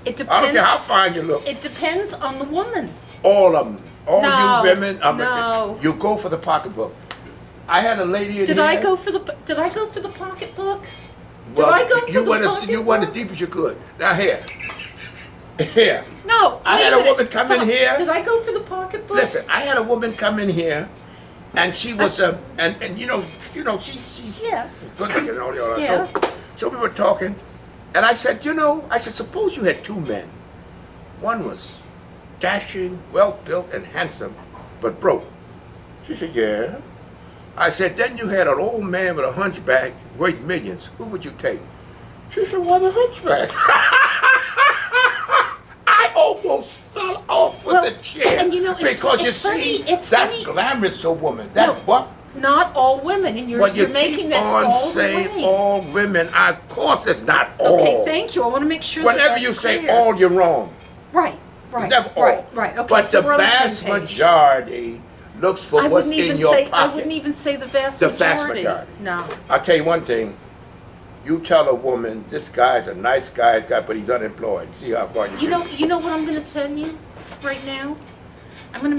it depends. I don't care how fine you look. It depends on the woman. All of them. All No, you women, no. you go for the pocketbook. I had a lady in Did here. I go for the pocketbook? Well, I go for you the went pocketbook? you went as deep as you could. Now here. Here. No. I wait had a minute, woman come in stop. here. Did I go for the pocketbook? Listen, I had a woman come in here, and she was and you know she's Yeah. good looking and all that. Yeah. So we were talking, and I said, suppose you had two men. One was dashing, well built, and handsome, but broke. She said, yeah. I said, then you had an old man with a hunchback worth millions. Who would you take? She said, well, the hunchback. I almost fell off with Well, the chair. and you know, it's- because you it's funny, see, it's that's funny. glamorous to a woman. That's No. what? Not all women, and you're But you making keep this on all saying the way. all women. Of course, it's not all. Okay, thank you. I want to make sure. Whenever that you that's say clear. all, you're wrong. Right. Right, Never all. right. Okay, But so the we're on the vast same page. majority looks for I what's wouldn't in even your say. pocket. I wouldn't even say the vast The majority. vast majority. No. I'll tell you one thing. You tell a woman, this guy's a nice guy, but he's unemployed. See how far you get. You know what I'm going to tell you right now. I'm going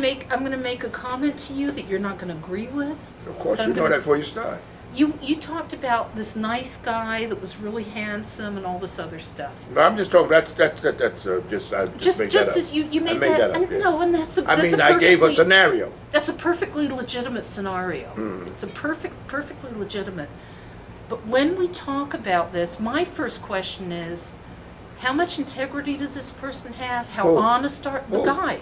to make a comment to you that you're not going to agree with. Of course, But you I'm know gonna- that before you start. You talked about this nice guy that was really handsome and all this other stuff. No, I'm just talking. That's just. I just made that up. As you made I made that up. and Yeah. no, and that's a I that's mean, a I gave a perfectly- scenario. That's a perfectly legitimate scenario. Mm. It's a perfectly legitimate. But when we talk about this, my first question is, how much integrity does this person have? How Who? honest are the Who? guy?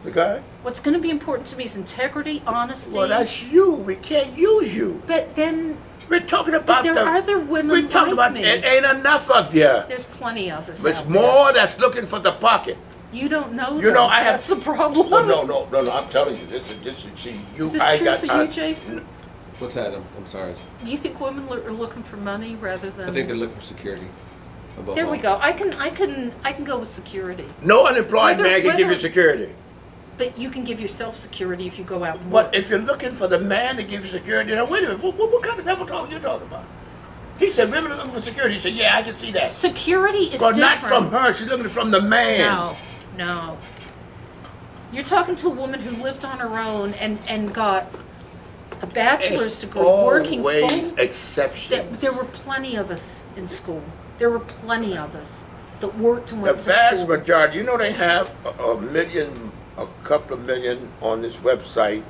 The guy. What's going to be important to me is integrity, honesty. Well, that's you. We can't use you. But then We're talking about there are other women We're talking like about me. it ain't enough of you. There's plenty of us. It's out there. more that's looking for the pocket. You don't know. You know, that. I have. That's the problem. No. I'm telling you, this is see you. Is this I true got. for you, Jason? What's that? I'm sorry. Do you think women are looking for money rather than? I think they're looking for security. Above There all. we go. I can go with security. No unemployed Whether- man can give you whether- security. But you can give yourself security if you go out and But work. if you're looking for the man to give you security, now wait a minute. What kind of devil talk you talking about? He said women are looking for security. He said, yeah, I can see that. Security is Well, different. not from her. She's looking from the man. No. You're talking to a woman who lived on her own and got a bachelor's degree, working always full. exceptions. There were plenty of us in school. There were plenty of us that worked and The went to vast school. majority, you know, they have a couple of million on this website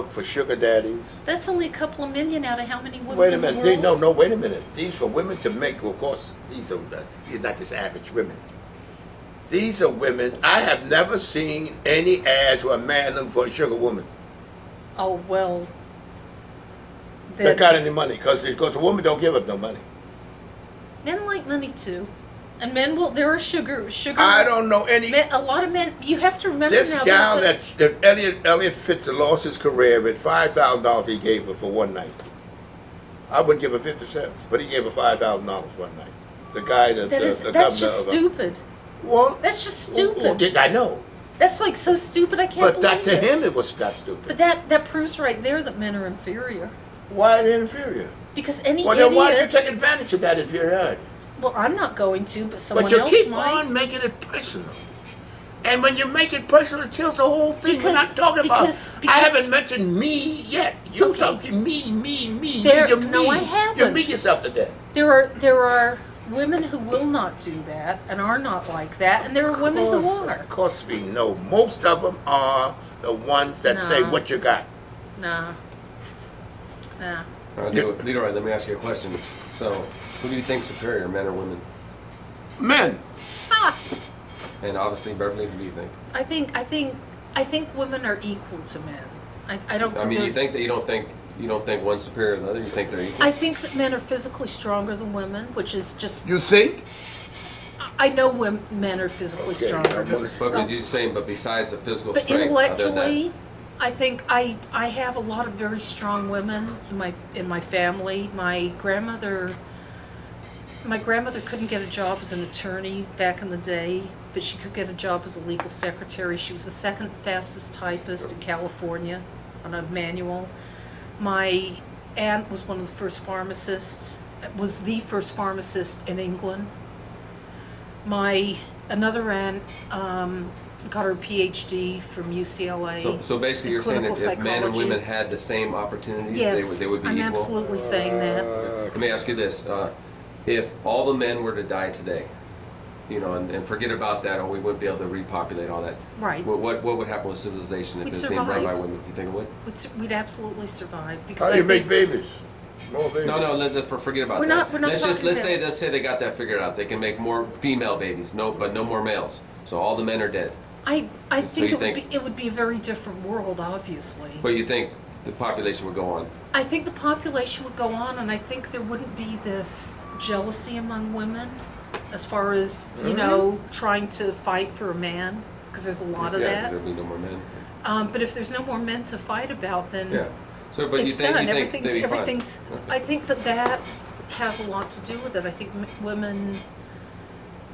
for sugar daddies. That's only a couple of million out of how many women Wait a in the minute. world? No, wait a minute. These for women to make, of course, these are not just average women. These are women. I have never seen any ads where a man looking for a sugar woman Oh, well. that got any money. Because a woman don't give up no money. Men like money too. And men will, there are sugar. I don't know any. A lot of men, you have to remember This now. gal there's that Elliot Fitzer lost his career with $5,000 he gave her for one night. I wouldn't give her 50 cents, but he gave her $5,000 one night. The guy that that's the just governor of, stupid. Well, That's just stupid. well, I know, That's like so stupid I can't but believe that to it. him it was not stupid. But that proves right there that men are inferior. Why are they inferior? Because any Well, then why do you idiot. take advantage of that inferiority? Well, I'm not going to, but someone But you else keep might. on making it personal. And when you make it personal, it kills the whole thing. We're Because- not talking because- about. I because- haven't mentioned me yet. You Okay. talking me. There- You're no, me. I haven't. You me yourself to death. There are women who will not do that and are not like that, and there are women who are. Of course we know. Most of them are the ones that say No. what you got. Nah. Leroy, let me ask you a question. So, who do you think superior, men or women? Men. Ah, And obviously, Beverly, who do you think? I think women are equal to men. I don't. I mean, you there's- think that you don't think one's superior than the other. You think they're equal. I think that men are physically stronger than women, which is just. You think? I know men are physically Okay, stronger. I'm gonna- But did you say? But besides the physical But strength, other than intellectually, I think I have a lot of very strong women in my family. My grandmother couldn't get a job as an attorney back in the day, but she could get a job as a legal secretary. She was the second fastest typist in California on a manual. My aunt was one of the first pharmacists, was the first pharmacist in England. My another aunt got her PhD from UCLA. So basically, in you're saying that if clinical men and psychology. women had the same opportunities, Yes, they would be I'm equal. absolutely saying that. Let me ask you this: if all the men were to die today, and forget about that, or we wouldn't be able to repopulate all that. Right. What would happen with civilization if We'd it's being run by survive. women? You think it would? We'd absolutely survive because How do you I make think babies? More babies. No, forget about We're that. not let's talking about- let's say they got that figured out. They can make more female babies, but no more males. So all the men are dead. I So think you it would be a very different world, obviously. But you think the population would go on? I think the population would go on, and I think there wouldn't be this jealousy among women, as far as trying to fight for a man, because there's a lot of Yeah, that. 'cause there'd be no more men. But if there's no more men to fight about, then Yeah. So, but it's you think done. they'd be fine? Everything's. Okay. I think that has a lot to do with it. I think women,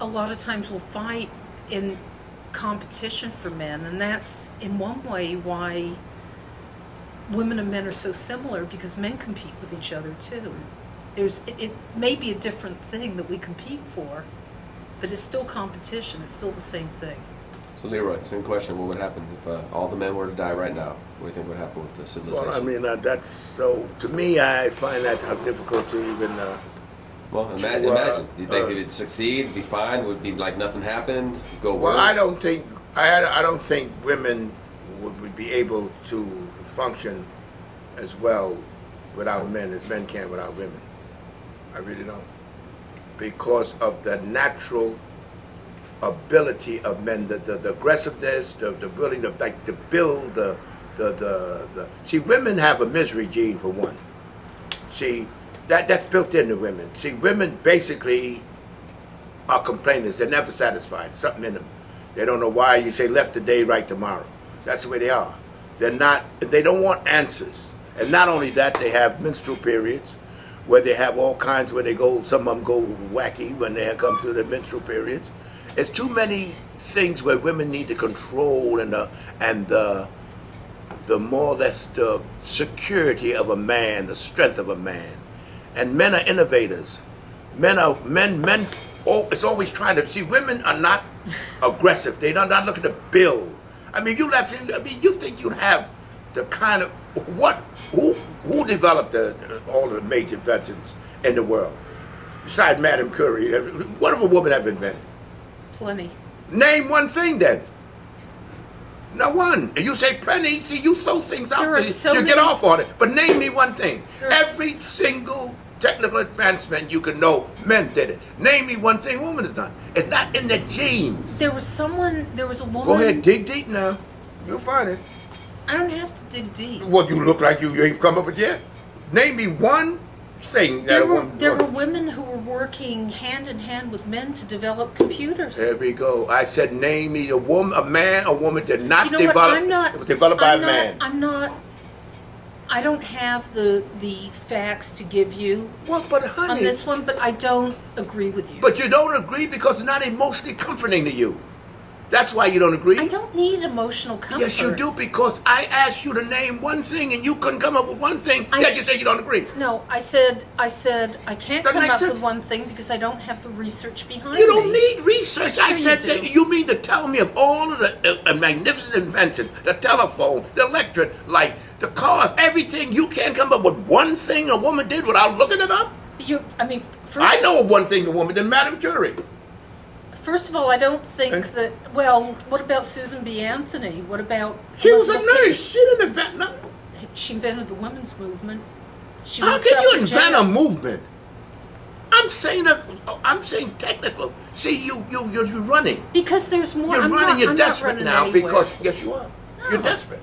a lot of times, will fight in competition for men, and that's in one way why women and men are so similar, because men compete with each other too. It may be a different thing that we compete for, but it's still competition. It's still the same thing. So Leroy, same question. What would happen if all the men were to die right now? What do you think would happen with the civilization? Well, I mean, that's so. To me, I find that how difficult to even. Well, imagine. Do you think it would succeed, be fine, would be like nothing happened, go worse? Well, I don't think women would be able to function as well without men as men can without women. I really don't, because of the natural ability of men, the aggressiveness, the ability to build, the see, women have a misery gene for one. See. That's built into women. See, women basically are complainers. They're never satisfied. Something in them. They don't know why. You say left today, right tomorrow. That's the way they are. They're not. They don't want answers. And not only that, they have menstrual periods where they have all kinds. Where they go. Some of them go wacky when they come to the menstrual periods. It's too many things where women need to control and the more or less the security of a man, the strength of a man. And men are innovators. Men. Oh, it's always trying to see. Women are not aggressive. They're not looking to build. I mean, you think you'd have the kind of who developed all the major inventions in the world besides Madame Curie? What if a woman ever invented? Plenty. Name one thing then. Not one. And you say plenty. See, you throw things out there. You get off on it. But name me one thing. Every single technical advancement you can know, men did it. Name me one thing woman has done. It's not in their genes. There was a woman. Go ahead, dig deep now. You'll find it. I don't have to dig deep. Well, you look like you ain't come up with it yet. Name me one thing that there were women who were working hand in hand with men to develop computers. There we go. I said name me a man or woman did not You know develop. what? I'm not. It was developed by a man. I'm not. I don't have the facts to give you Well, but honey, on this one, but I don't agree with you. But you don't agree because it's not emotionally comforting to you. That's why you don't agree. I don't need emotional comfort. Yes, you do, because I asked you to name one thing and you couldn't come up with one thing. Yet you say you don't agree. No, I said I can't Doesn't come make up sense. with one thing because I don't have the research behind You don't me. need research. I Sure said you that do. you mean to tell me of all of the magnificent inventions, the telephone, the electric light, the cars, everything, you can't come up with one thing a woman did without looking it up? I know of one thing a woman did, Madame Curie. First of all, I don't think that. Well, what about Susan B. Anthony? What about? She was a Elizabeth nurse. Cady? She didn't invent nothing. She invented the women's movement. She How was can you invent a suffragette. movement? I'm saying technical. See, you're running. Because there's more. You're running. You're I'm desperate not now running anywhere. because yes, you are. You're No. desperate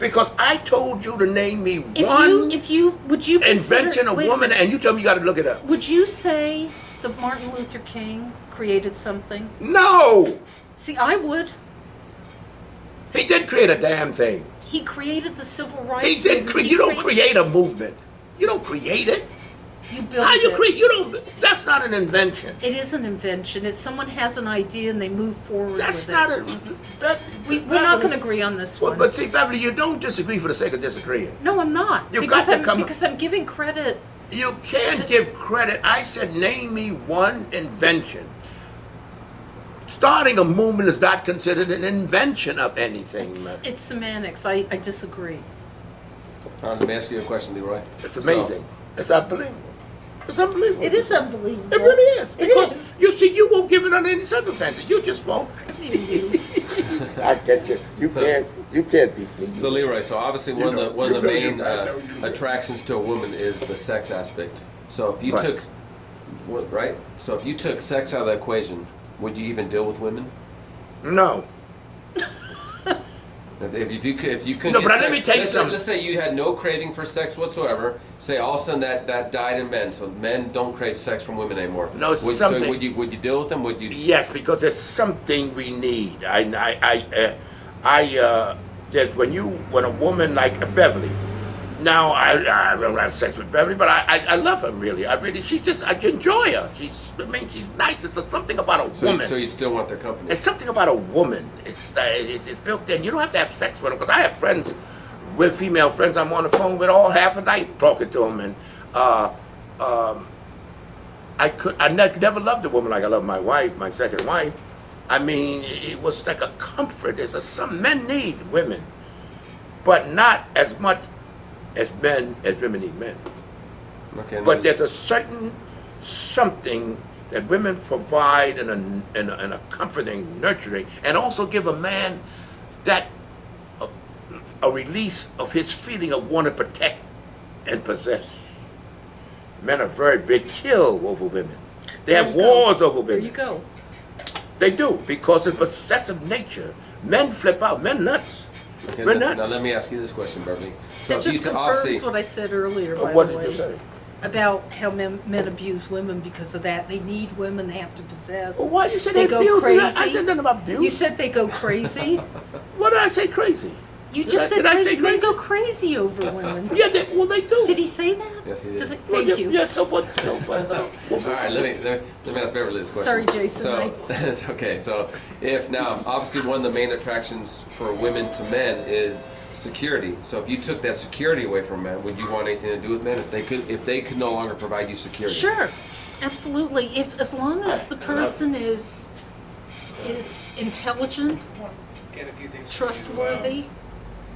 because I told you to name me Would you consider invention of wait a woman, minute. and you tell me you got to look it up. Would you say that Martin Luther King created something? No, See, I would. he didn't create a damn thing. He created the civil rights. He didn't movement. create. You don't create a movement. You don't create it. You build How you it. create? You don't. That's not an invention. It is an invention. It's someone has an idea and they move forward That's with not it. a. We're not going to agree on this Well, one. but see, Beverly, you don't disagree for the sake of disagreeing. No, I'm not. You because got to come- because I'm giving credit. You can't give credit. I said, name me one invention. Starting a movement is not considered an invention of anything. It's semantics. I disagree. Let me ask you a question, Leroy. It's amazing. It's unbelievable. It's unbelievable. It is unbelievable. It really is. It Because is. you see, you won't give it under any circumstances. You just won't. I get you. You can't beat me. So Leroy, so obviously one of the main attractions to a woman is the sex aspect. So if you Right. took, right? So if you took sex out of the equation, would you even deal with women? No. If you couldn't No, get but sex, let me tell you let's something. Let's say you had no craving for sex whatsoever. Say all of a sudden that died in men, so men don't crave sex from women anymore. No, it's So something- would you deal with them? Would you? Yes, because there's something we need. There's when a woman like Beverly, Now I don't have sex with Beverly, but I love her really. She's just I enjoy her. She's nice. It's something about a woman. So you still want their company? It's something about a woman. It's built in. You don't have to have sex with them because I have friends with female friends. I'm on the phone with all half a night talking to them, and I never loved a woman like I love my wife, my second wife. I mean, it was like a comfort. Some men need women, but not as much as women need men. Okay. But there's a certain something that women provide in a comforting, nurturing, and also give a man that a release of his feeling of want to protect and possess. Men are very big kill over women. They have wars over women. There you go. They do, because of possessive nature. Men flip out. Men nuts. Okay, We're now nuts. let me ask you this question, Beverly. So That just confirms what I said earlier, by What the did way. you say? About how men abuse women because of that. They need women, they have to possess. Well, why you say They they go abuse? crazy. I said nothing about abuse. You said they go crazy. What did I say crazy? You Did just I- said did I say men crazy? go crazy over women. Yeah, they do. Did he say that? Yes, he did. Well, Thank you. Yeah, so what? All right, let me ask Beverly this question. Sorry, Jason, So, it's okay. So, if now, obviously, one of the main attractions for women to men is security. So, if you took that security away from men, would you want anything to do with men if they could no longer provide you security? Sure, absolutely. As long as the person is intelligent, Get a few things trustworthy,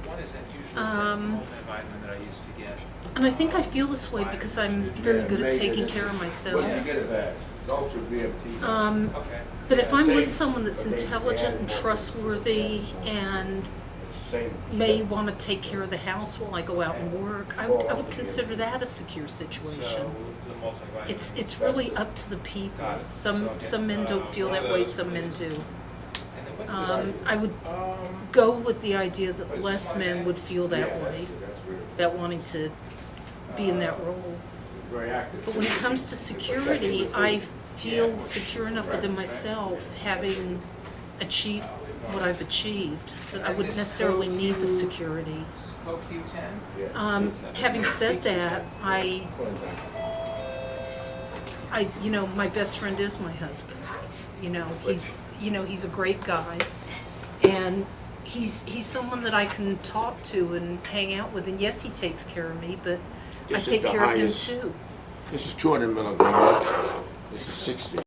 One isn't usually the multivitamin that I used to get. and I think I feel this way because I'm very good at taking care of myself. What did you get it as? It's ultra VMT. Okay. But if I'm with someone that's intelligent and trustworthy and may want to take care of the house while I go out and work, I would consider that a secure situation. So the multivitamin. It's really up to the people. Some men don't feel that way, some men do. And then what's this? I would go with the idea that less men would feel that way, about wanting to be in that role. Very active. But when it comes to security, I feel secure enough within myself, having achieved what I've achieved, that I wouldn't necessarily need the security. CoQ10? Having said that, my best friend is my husband. He's a great guy, and he's someone that I can talk to and hang out with. And yes, he takes care of me, but This I is take the care of him highest. too. This is 200 milligrams. This is 60.